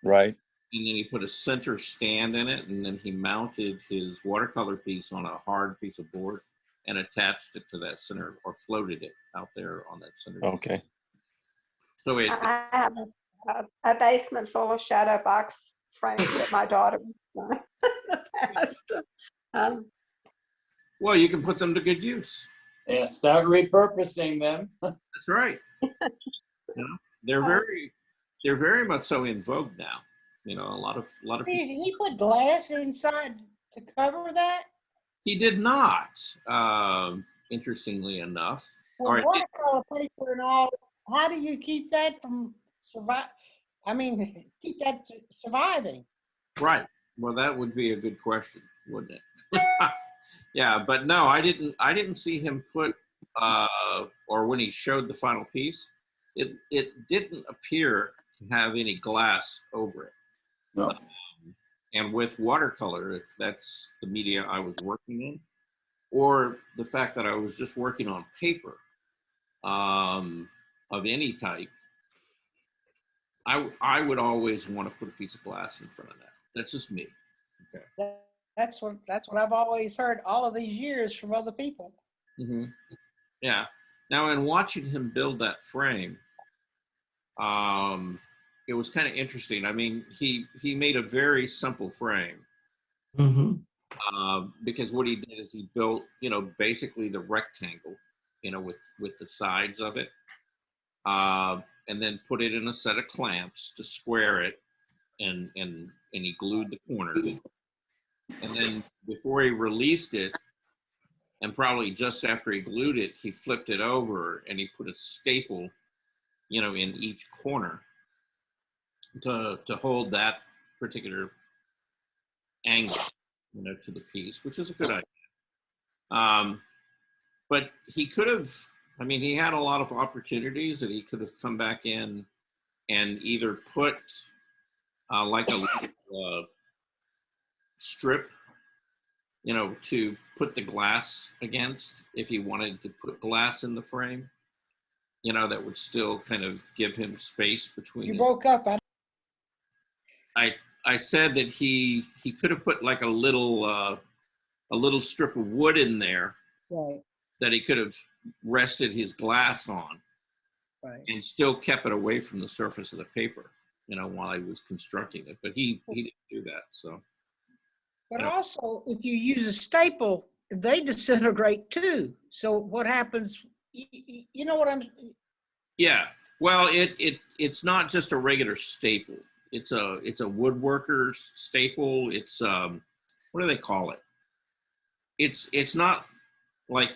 Right. And then he put a center stand in it, and then he mounted his watercolor piece on a hard piece of board and attached it to that center, or floated it out there on that center stand. Okay. So it, I have a basement full of shadow box frames that my daughter passed. well, you can put them to good use. Yeah, start repurposing them. That's right. You know, they're very much so in vogue now. You know, a lot of Did people. he put glass inside to cover that? He did not. Interestingly enough. Well, All right. watercolor paper and all. How do you keep that from survive? I mean, keep that surviving. Right. Well, that would be a good question, wouldn't it? Yeah, but no, I didn't see him put, or when he showed the final piece, it didn't appear to have any glass over it. No. And with watercolor, if that's the media I was working in, or the fact that I was just working on paper of any type, I would always want to put a piece of glass in front of that. That's just me. Okay. That's what I've always heard all of these years from other people. Mm-hmm. Yeah. Now, in watching him build that frame, it was kind of interesting. I mean, he made a very simple frame. Mm-hmm. Because what he did is he built, you know, basically the rectangle, you know, with the sides of it, and then put it in a set of clamps to square it, and he glued the corners. And then before he released it, and probably just after he glued it, he flipped it over and he put a staple, you know, in each corner to hold that particular angle, you know, to the piece, which is a good idea. But he could have, I mean, he had a lot of opportunities that he could have come back in and either put like a strip, you know, to put the glass against, if he wanted to put glass in the frame, you know, that would still kind of give him space between. You broke up. I said that he could have put like a little strip of wood in there, Right. that he could have rested his glass on, Right. and still kept it away from the surface of the paper, you know, while he was constructing it. But he didn't do that. So. But Yeah. also, if you use a staple, they disintegrate too. So what happens? You know what I'm? Yeah. Well, it's not just a regular staple. It's a woodworker's staple. It's what do they call it? It's not like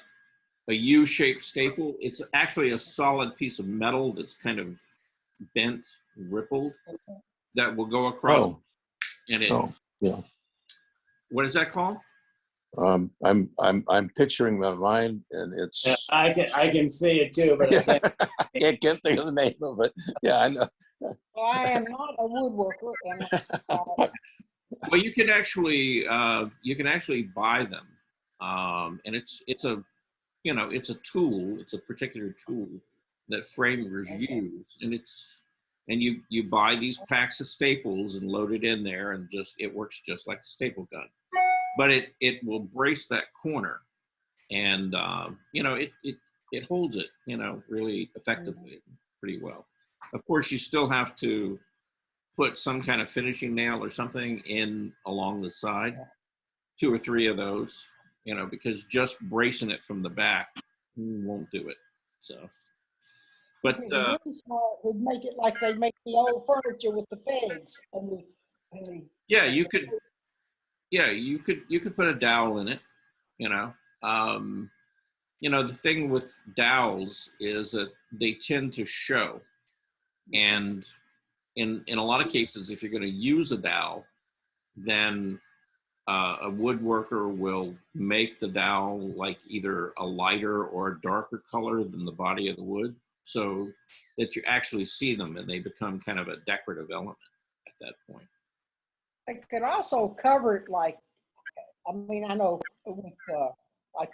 a U-shaped staple. It's actually a solid piece of metal that's kind of bent, rippled, that will go across. Oh. And it. Oh, yeah. What is that called? I'm picturing my mind, and it's. Yeah, I can see it too, but I can't think of the name of it. Yeah, I know. Well, I am not a woodworker, and Well, you can actually buy them, and it's a, you know, it's a tool. It's a particular tool that framers use, and you buy these packs of staples and load it in there, and it works just like a staple gun, but it will brace that corner, and you know, it holds it, you know, really effectively, pretty well. Of course, you still have to put some kind of finishing nail or something in along the side, 2 or 3 of those, you know, because just bracing it from the back won't do it. So, but If it was really small, would make it like they make the old furniture with the pegs and the yeah, you could put a dowel in it, you know. You know, the thing with dowels is that they tend to show, and in a lot of cases, if you're going to use a dowel, then a woodworker will make the dowel like either a lighter or a darker color than the body of the wood, so that you actually see them and they become kind of a decorative element at that point. They could also cover it like, I mean, I know with like,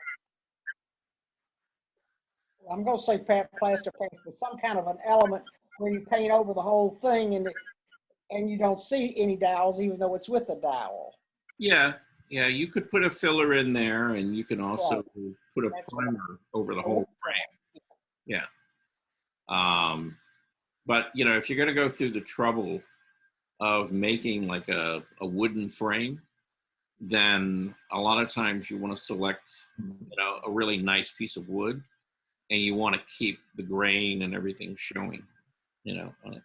I'm going to say plaster paint, but some kind of an element where you paint over the whole thing and you don't see any dowels, even though it's with the dowel. Yeah, you could put a filler in there, and you can also put a primer over the whole frame. Yeah. But, you know, if you're going to go through the trouble of making like a wooden frame, then a lot of times you want to select, you know, a really nice piece of wood, and you want to keep the grain and everything showing, you know, on it.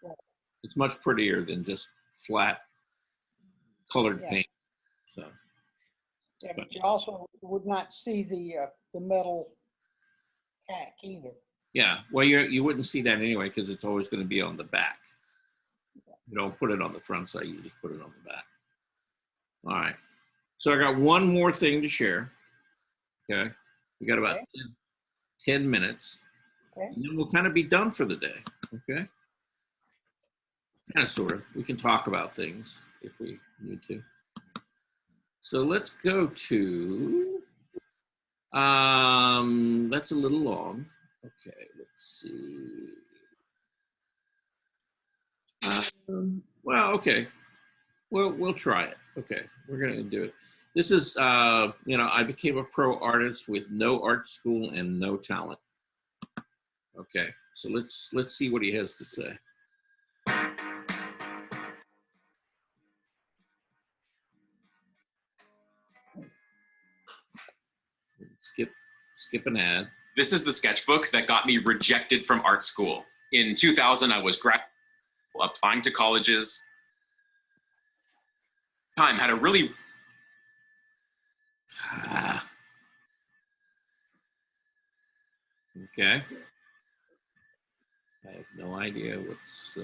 It's much prettier than just flat colored paint. So. Yeah, but you also would not see the metal tack either. Yeah, well, you wouldn't see that anyway because it's always going to be on the back. You don't put it on the front side, you just put it on the back. All right. So I got one more thing to share. Okay. We got about 10 minutes. Okay. And then we'll kind of be done for the day. Okay. Kind of, sort of. We can talk about things if we need to. So let's go to, that's a little long. Okay, let's see. Well, okay. We'll try it. Okay, we're going to do it. This is, you know, I became a pro artist with no art school and no talent. Okay, so let's see what he has to say. Skip an ad. This is the sketchbook that got me rejected from art school. In 2000, I was applying to colleges. Time had a really Okay. I have no idea what's.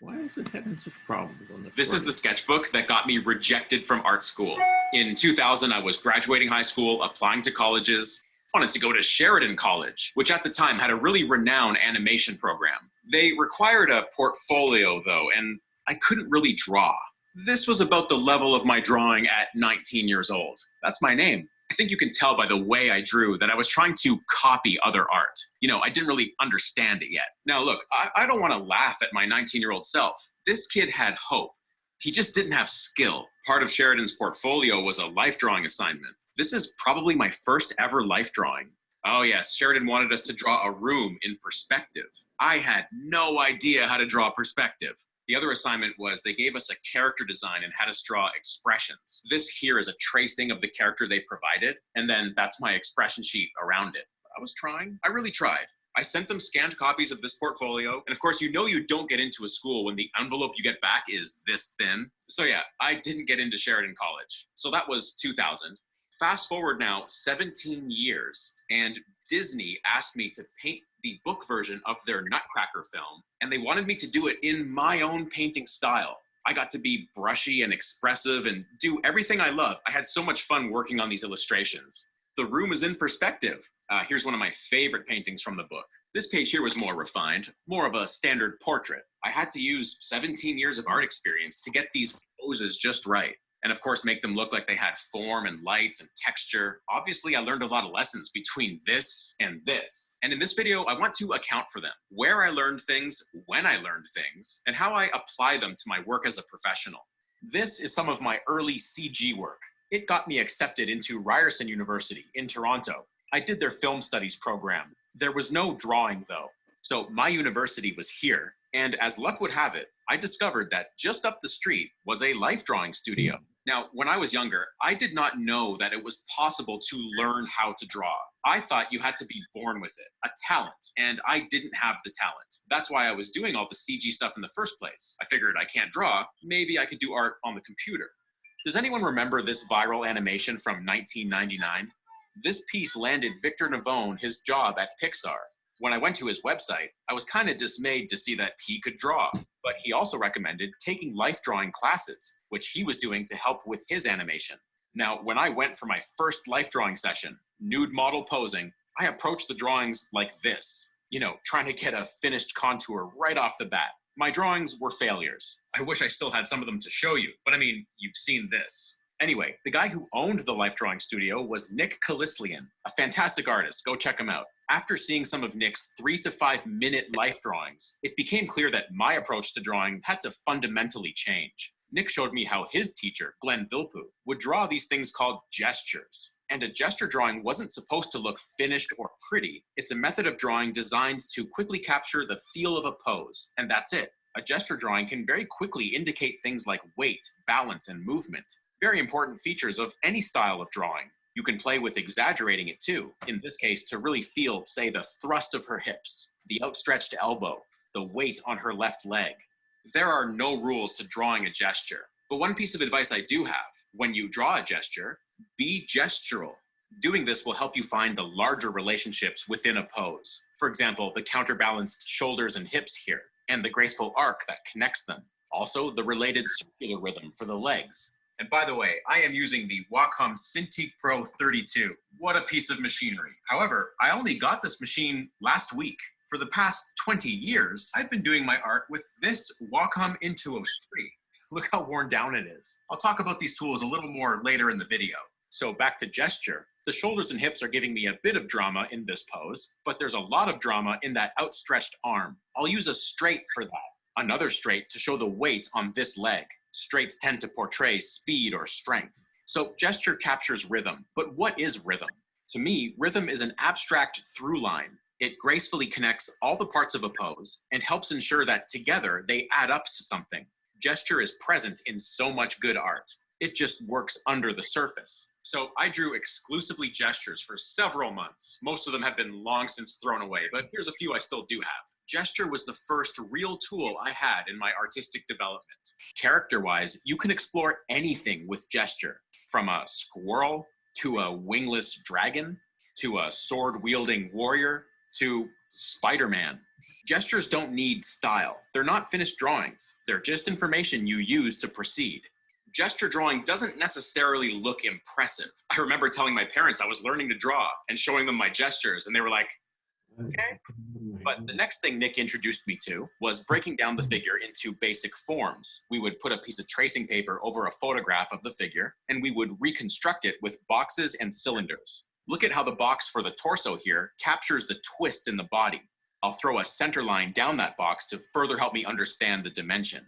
Why is it having such problems on the? This is the sketchbook that got me rejected from art school. In 2000, I was graduating high school, applying to colleges. I wanted to go to Sheridan College, which at the time had a really renowned animation program. They required a portfolio though, and I couldn't really draw. This was about the level of my drawing at 19 years old. That's my name. I think you can tell by the way I drew that I was trying to copy other art. You know, I didn't really understand it yet. Now look, I don't want to laugh at my 19-year-old self. This kid had hope. He just didn't have skill. Part of Sheridan's portfolio was a life drawing assignment. This is probably my first ever life drawing. Oh yes, Sheridan wanted us to draw a room in perspective. I had no idea how to draw perspective. The other assignment was they gave us a character design and had us draw expressions. This here is a tracing of the character they provided, and then that's my expression sheet around it. I was trying. I really tried. I sent them scanned copies of this portfolio, and of course, you know you don't get into a school when the envelope you get back is this thin. So yeah, I didn't get into Sheridan College. So that was 2000. Fast forward now 17 years, and Disney asked me to paint the book version of their Nutcracker film, and they wanted me to do it in my own painting style. I got to be brushy and expressive and do everything I love. I had so much fun working on these illustrations. The room is in perspective. Here's one of my favorite paintings from the book. This page here was more refined, more of a standard portrait. I had to use 17 years of art experience to get these poses just right. And of course, make them look like they had form and light and texture. Obviously, I learned a lot of lessons between this and this. And in this video, I want to account for them, where I learned things, when I learned things, and how I apply them to my work as a professional. This is some of my early CG work. It got me accepted into Ryerson University in Toronto. I did their film studies program. There was no drawing though. So my university was here. And as luck would have it, I discovered that just up the street was a life drawing studio. Now, when I was younger, I did not know that it was possible to learn how to draw. I thought you had to be born with it, a talent, and I didn't have the talent. That's why I was doing all the CG stuff in the first place. I figured I can't draw, maybe I could do art on the computer. Does anyone remember this viral animation from 1999? This piece landed Victor Navone his job at Pixar. When I went to his website, I was kind of dismayed to see that he could draw, but he also recommended taking life drawing classes, which he was doing to help with his animation. Now, when I went for my first life drawing session, nude model posing, I approached the drawings like this, you know, trying to get a finished contour right off the bat. My drawings were failures. I wish I still had some of them to show you, but I mean, you've seen this. Anyway, the guy who owned the life drawing studio was Nick Kalislian, a fantastic artist. Go check him out. After seeing some of Nick's 3 to 5 minute life drawings, it became clear that my approach to drawing had to fundamentally change. Nick showed me how his teacher, Glenn Vilpu, would draw these things called gestures. And a gesture drawing wasn't supposed to look finished or pretty. It's a method of drawing designed to quickly capture the feel of a pose, and that's it. A gesture drawing can very quickly indicate things like weight, balance, and movement. Very important features of any style of drawing. You can play with exaggerating it too, in this case to really feel, say, the thrust of her hips, the outstretched elbow, the weight on her left leg. There are no rules to drawing a gesture, but one piece of advice I do have, when you draw a gesture, be gestural. Doing this will help you find the larger relationships within a pose. For example, the counterbalanced shoulders and hips here, and the graceful arc that connects them. Also, the related circular rhythm for the legs. And by the way, I am using the Wacom Cintiq Pro 32. What a piece of machinery. However, I only got this machine last week. For the past 20 years, I've been doing my art with this Wacom Intuos 3. Look how worn down it is. I'll talk about these tools a little more later in the video. So back to gesture. The shoulders and hips are giving me a bit of drama in this pose, but there's a lot of drama in that outstretched arm. I'll use a straight for that. Another straight to show the weight on this leg. Straights tend to portray speed or strength. So gesture captures rhythm, but what is rhythm? To me, rhythm is an abstract through line. It gracefully connects all the parts of a pose and helps ensure that together they add up to something. Gesture is present in so much good art. It just works under the surface. So I drew exclusively gestures for several months. Most of them have been long since thrown away, but here's a few I still do have. Gesture was the first real tool I had in my artistic development. Character-wise, you can explore anything with gesture, from a squirrel, to a wingless dragon, to a sword-wielding warrior, to Spider-Man. Gestures don't need style. They're not finished drawings. They're just information you use to proceed. Gesture drawing doesn't necessarily look impressive. I remember telling my parents I was learning to draw and showing them my gestures, and they were like, okay. But the next thing Nick introduced me to was breaking down the figure into basic forms. We would put a piece of tracing paper over a photograph of the figure, and we would reconstruct it with boxes and cylinders. Look at how the box for the torso here captures the twist in the body. I'll throw a center line down that box to further help me understand the dimension.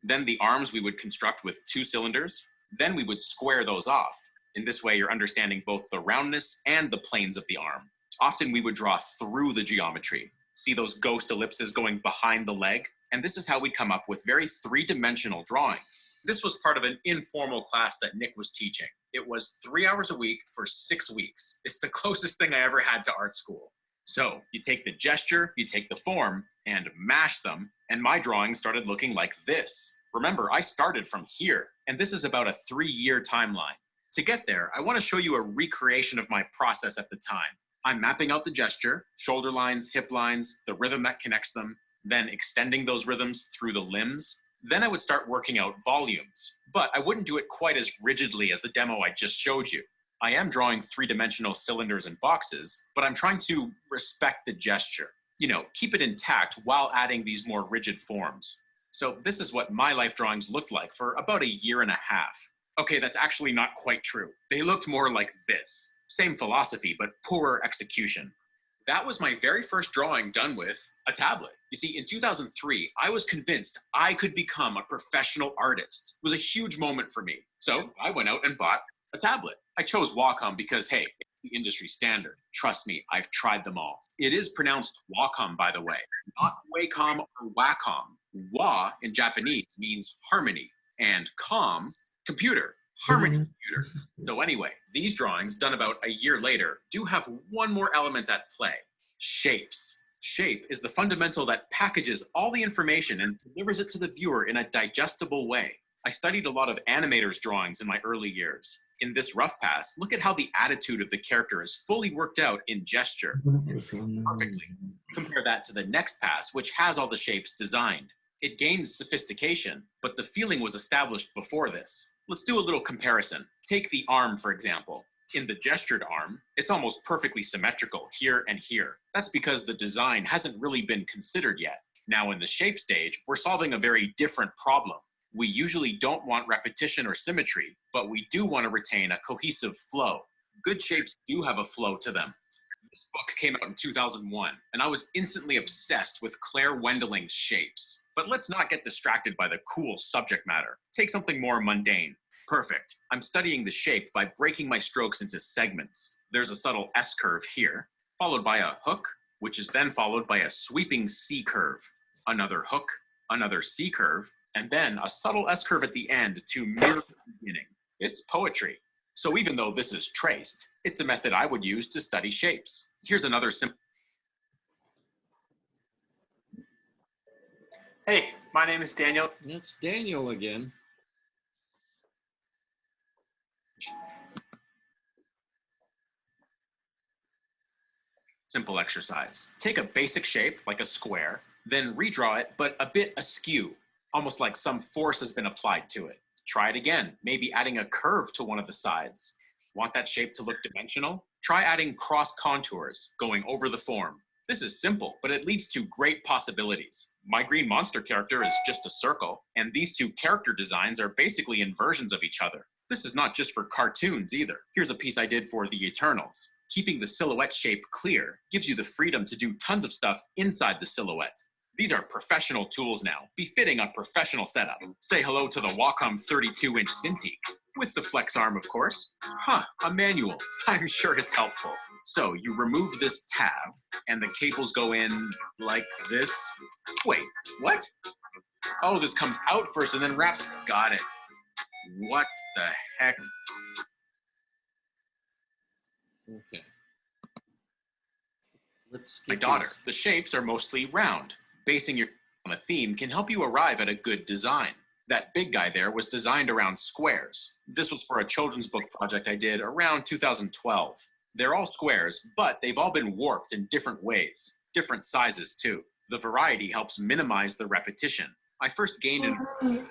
Then the arms we would construct with 2 cylinders. Then we would square those off. In this way, you're understanding both the roundness and the planes of the arm. Often we would draw through the geometry. See those ghost ellipses going behind the leg? And this is how we come up with very 3-dimensional drawings. This was part of an informal class that Nick was teaching. It was 3 hours a week for 6 weeks. It's the closest thing I ever had to art school. So you take the gesture, you take the form, and mash them, and my drawing started looking like this. Remember, I started from here, and this is about a 3-year timeline. To get there, I want to show you a recreation of my process at the time. I'm mapping out the gesture, shoulder lines, hip lines, the rhythm that connects them, then extending those rhythms through the limbs. Then I would start working out volumes, but I wouldn't do it quite as rigidly as the demo I just showed you. I am drawing 3-dimensional cylinders and boxes, but I'm trying to respect the gesture. You know, keep it intact while adding these more rigid forms. So this is what my life drawings looked like for about 1.5 years. Okay, that's actually not quite true. They looked more like this. Same philosophy, but poorer execution. That was my very first drawing done with a tablet. You see, in 2003, I was convinced I could become a professional artist. It was a huge moment for me. So I went out and bought a tablet. I chose Wacom because, hey, it's the industry standard. Trust me, I've tried them all. It is pronounced Wacom, by the way, not Wacom or Wacom. Wa in Japanese means harmony, and com, computer, harmony computer. So anyway, these drawings, done about a year later, do have one more element at play: shapes. Shape is the fundamental that packages all the information and delivers it to the viewer in a digestible way. I studied a lot of animators' drawings in my early years. In this rough pass, look at how the attitude of the character is fully worked out in gesture perfectly. Compare that to the next pass, which has all the shapes designed. It gains sophistication, but the feeling was established before this. Let's do a little comparison. Take the arm, for example. In the gestured arm, it's almost perfectly symmetrical here and here. That's because the design hasn't really been considered yet. Now in the shape stage, we're solving a very different problem. We usually don't want repetition or symmetry, but we do want to retain a cohesive flow. Good shapes do have a flow to them. This book came out in 2001, and I was instantly obsessed with Claire Wendeling's shapes. But let's not get distracted by the cool subject matter. Take something more mundane. Perfect. I'm studying the shape by breaking my strokes into segments. There's a subtle S curve here, followed by a hook, which is then followed by a sweeping C curve, another hook, another C curve, and then a subtle S curve at the end to mirror the beginning. It's poetry. So even though this is traced, it's a method I would use to study shapes. Here's another simple. Hey, my name is Daniel. It's Daniel again. Simple exercise. Take a basic shape, like a square, then redraw it, but a bit askew, almost like some force has been applied to it. Try it again, maybe adding a curve to one of the sides. Want that shape to look dimensional? Try adding cross contours, going over the form. This is simple, but it leads to great possibilities. My green monster character is just a circle, and these two character designs are basically inversions of each other. This is not just for cartoons either. Here's a piece I did for the Eternals. Keeping the silhouette shape clear gives you the freedom to do tons of stuff inside the silhouette. These are professional tools now, befitting a professional setup. Say hello to the Wacom 32-inch Cintiq, with the flex arm, of course. A manual. I'm sure it's helpful. So you remove this tab, and the cables go in like this. Wait, what? Oh, this comes out first and then wraps. Got it. What the heck? Okay. Let's My daughter, the shapes are mostly round. Basing your on a theme can help you arrive at a good design. That big guy there was designed around squares. This was for a children's book project I did around 2012. They're all squares, but they've all been warped in different ways, different sizes too. The variety helps minimize the repetition. I first gained an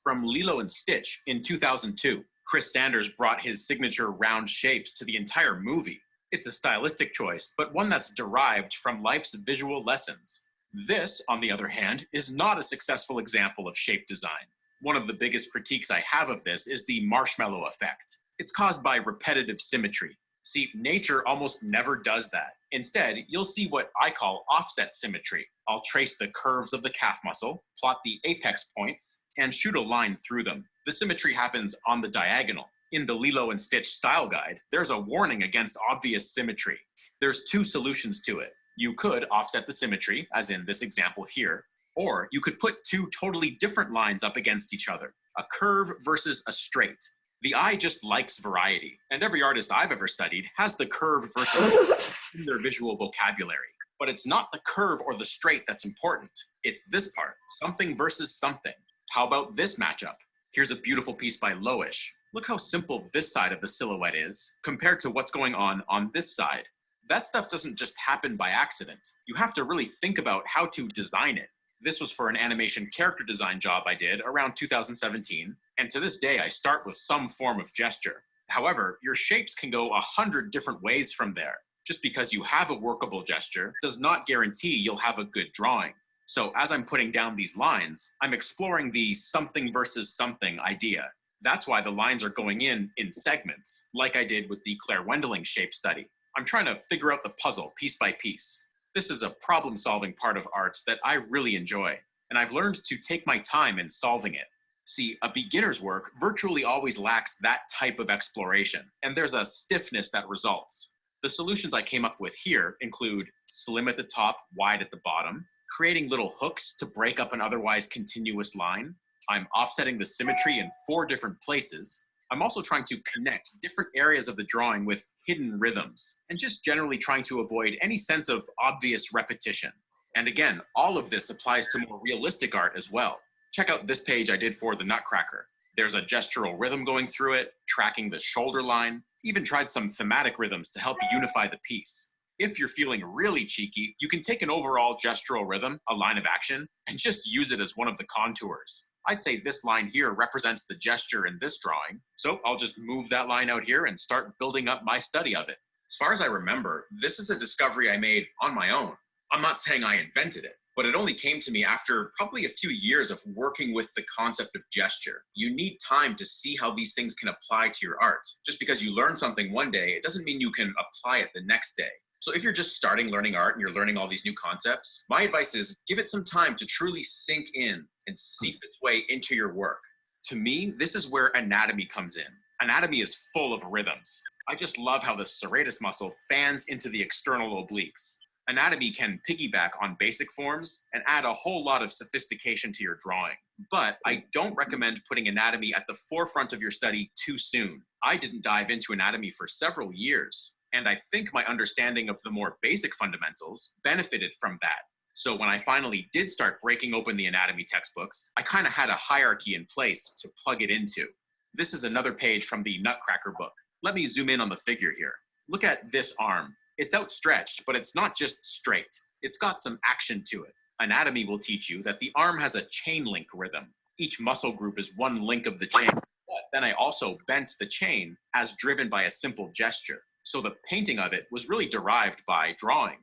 from Lilo and Stitch in 2002. Chris Sanders brought his signature round shapes to the entire movie. It's a stylistic choice, but one that's derived from life's visual lessons. This, on the other hand, is not a successful example of shape design. One of the biggest critiques I have of this is the marshmallow effect. It's caused by repetitive symmetry. See, nature almost never does that. Instead, you'll see what I call offset symmetry. I'll trace the curves of the calf muscle, plot the apex points, and shoot a line through them. The symmetry happens on the diagonal. In the Lilo and Stitch style guide, there's a warning against obvious symmetry. There's two solutions to it. You could offset the symmetry, as in this example here, or you could put two totally different lines up against each other, a curve versus a straight. The eye just likes variety, and every artist I've ever studied has the curve versus in their visual vocabulary. But it's not the curve or the straight that's important. It's this part, something versus something. How about this matchup? Here's a beautiful piece by Loish. Look how simple this side of the silhouette is compared to what's going on this side. That stuff doesn't just happen by accident. You have to really think about how to design it. This was for an animation character design job I did around 2017, and to this day I start with some form of gesture. However, your shapes can go 100 different ways from there. Just because you have a workable gesture does not guarantee you'll have a good drawing. So as I'm putting down these lines, I'm exploring the something versus something idea. That's why the lines are going in segments, like I did with the Claire Wendeling shape study. I'm trying to figure out the puzzle piece by piece. This is a problem-solving part of art that I really enjoy, and I've learned to take my time in solving it. See, a beginner's work virtually always lacks that type of exploration, and there's a stiffness that results. The solutions I came up with here include slim at the top, wide at the bottom, creating little hooks to break up an otherwise continuous line. I'm offsetting the symmetry in 4 different places. I'm also trying to connect different areas of the drawing with hidden rhythms, and just generally trying to avoid any sense of obvious repetition. And again, all of this applies to more realistic art as well. Check out this page I did for the Nutcracker. There's a gestural rhythm going through it, tracking the shoulder line, even tried some thematic rhythms to help unify the piece. If you're feeling really cheeky, you can take an overall gestural rhythm, a line of action, and just use it as one of the contours. I'd say this line here represents the gesture in this drawing, so I'll just move that line out here and start building up my study of it. As far as I remember, this is a discovery I made on my own. I'm not saying I invented it, but it only came to me after probably a few years of working with the concept of gesture. You need time to see how these things can apply to your art. Just because you learn something one day, it doesn't mean you can apply it the next day. So if you're just starting learning art and you're learning all these new concepts, my advice is give it some time to truly sink in and seep its way into your work. To me, this is where anatomy comes in. Anatomy is full of rhythms. I just love how the serratus muscle fans into the external obliques. Anatomy can piggyback on basic forms and add a whole lot of sophistication to your drawing. But I don't recommend putting anatomy at the forefront of your study too soon. I didn't dive into anatomy for several years, and I think my understanding of the more basic fundamentals benefited from that. So when I finally did start breaking open the anatomy textbooks, I kind of had a hierarchy in place to plug it into. This is another page from the Nutcracker book. Let me zoom in on the figure here. Look at this arm. It's outstretched, but it's not just straight. It's got some action to it. Anatomy will teach you that the arm has a chain link rhythm. Each muscle group is one link of the chain, but then I also bent the chain as driven by a simple gesture. So the painting of it was really derived by drawing.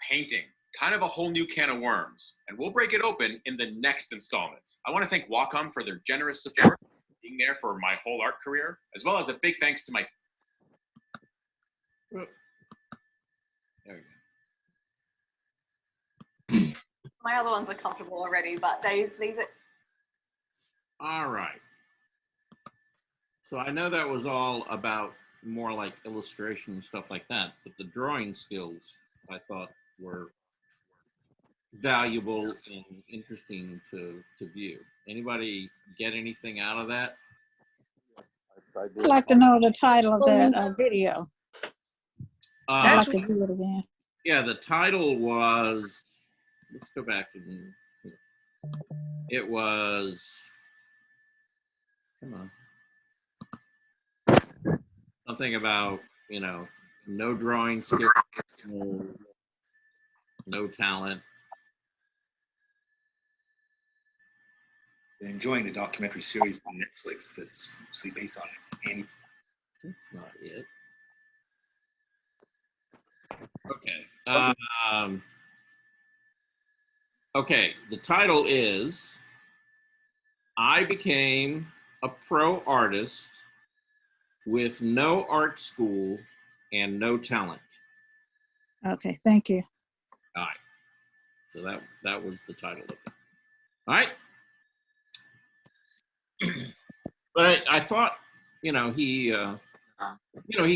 Painting. Kind of a whole new can of worms, and we'll break it open in the next installment. I want to thank Wacom for their generous support, being there for my whole art career, as well as a big thanks to my... There we go. My other ones are comfortable already, but these are... All right. So I know that was all about more like illustration and stuff like that, but the drawing skills I thought were valuable and interesting to view. Anybody get anything out of that? I'd like to know the title of that video. I'd like to view it again. Yeah, the title was, let's go back and, it was, come on. Something about, no drawing skills, no talent. Been enjoying the documentary series on Netflix that's mostly based on Annie. That's not it. Okay. Okay, the title is I Became a Pro Artist with No Art School and No Talent. Okay, thank you. All right. So that was the title of it. All right. But I thought, he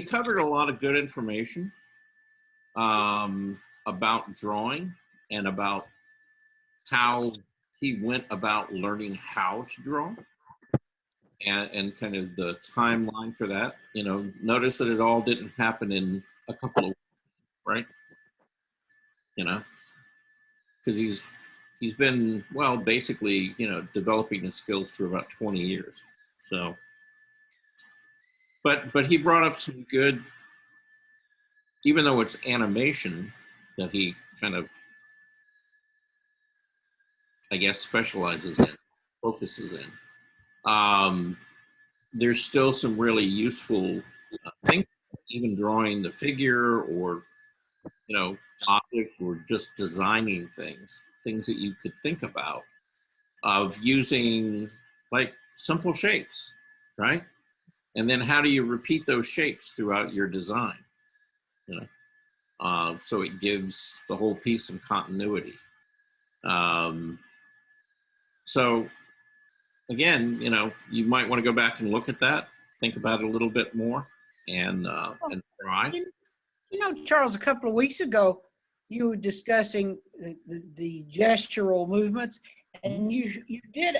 covered a lot of good information about drawing and about how he went about learning how to draw and kind of the timeline for that. Notice that it all didn't happen in a couple of weeks, right? Because he's been, basically, developing his skills for about 20 years. So, but he brought up some good, even though it's animation that he kind of, I guess, specializes in, focuses in. There's still some really useful things, even drawing the figure or, objects or just designing things that you could think about of using like simple shapes, right? And then how do you repeat those shapes throughout your design? So it gives the whole piece some continuity. So again, you might want to go back and look at that, think about it a little bit more, and try. You know, Charles, a couple of weeks ago, you were discussing the gestural movements, and you did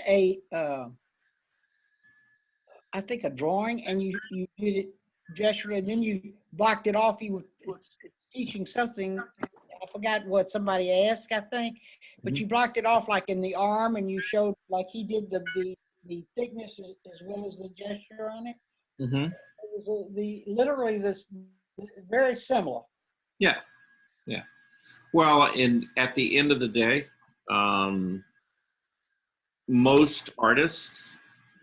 I think a drawing, and you did it gesturally, and then you blocked it off. You were teaching something. I forgot what somebody asked, I think, but you blocked it off like in the arm, and you showed like he did the thickness as well as the gesture on it. Mm-hmm. It was literally this very similar. Yeah, yeah. Well, at the end of the day, most artists,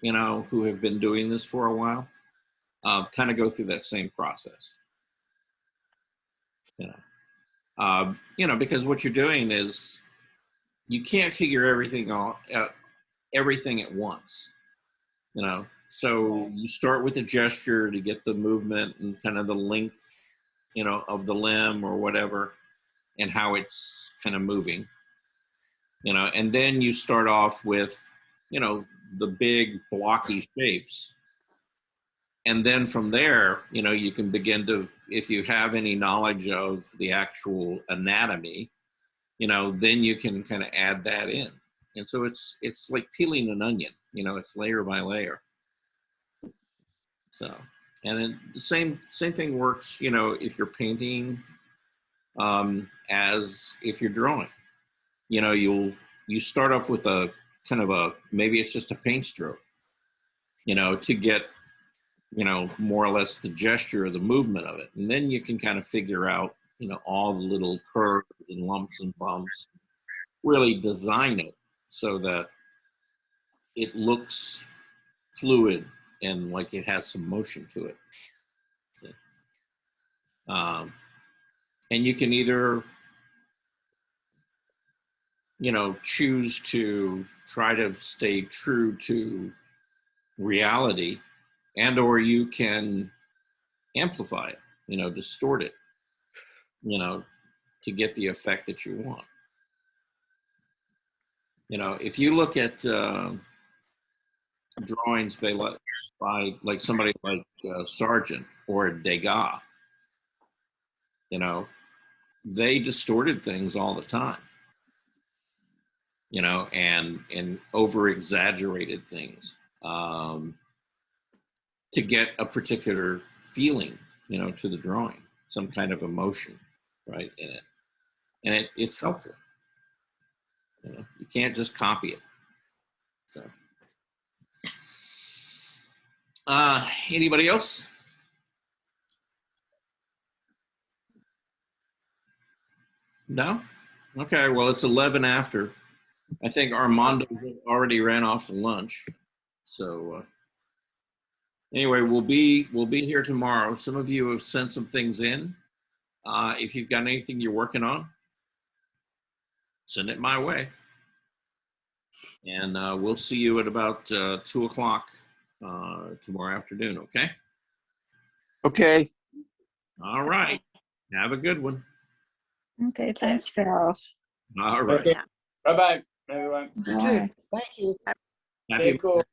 you know, who have been doing this for a while, kind of go through that same process. You know, because what you're doing is you can't figure everything out everything at once. You know, so you start with a gesture to get the movement and kind of the length, you know, of the limb or whatever, and how it's kind of moving. You know, and then you start off with, you know, the big blocky shapes. And then from there, you know, you can begin to, if you have any knowledge of the actual anatomy, you know, then you can kind of add that in. And so it's like peeling an onion, you know, it's layer by layer. So, and then the same thing works, you know, if you're painting, as if you're drawing. You know, you start off with a kind of maybe it's just a paint stroke, you know, to get, you know, more or less the gesture or the movement of it. And then you can kind of figure out, you know, all the little curves and lumps and bumps, really design it so that it looks fluid and like it has some motion to it. And you can either, you know, choose to try to stay true to reality, and or you can amplify it, you know, distort it, you know, to get the effect that you want. You know, if you look at drawings by like somebody like Sargent or Degas, you know, they distorted things all the time, you know, and over exaggerated things to get a particular feeling, you know, to the drawing, some kind of emotion, right, in it. And it's helpful. You know, you can't just copy it. So, anybody else? No? Okay, well, it's 11 after. I think Armando already ran off to lunch. So, anyway, we'll be here tomorrow. Some of you have sent some things in. If you've got anything you're working on, send it my way. And we'll see you at about 2 o'clock tomorrow afternoon, okay? Okay. All right. Have a good one. Okay, thanks, Charles. All right. Okay. Bye-bye, everyone. Thank you. Happy Stay cool.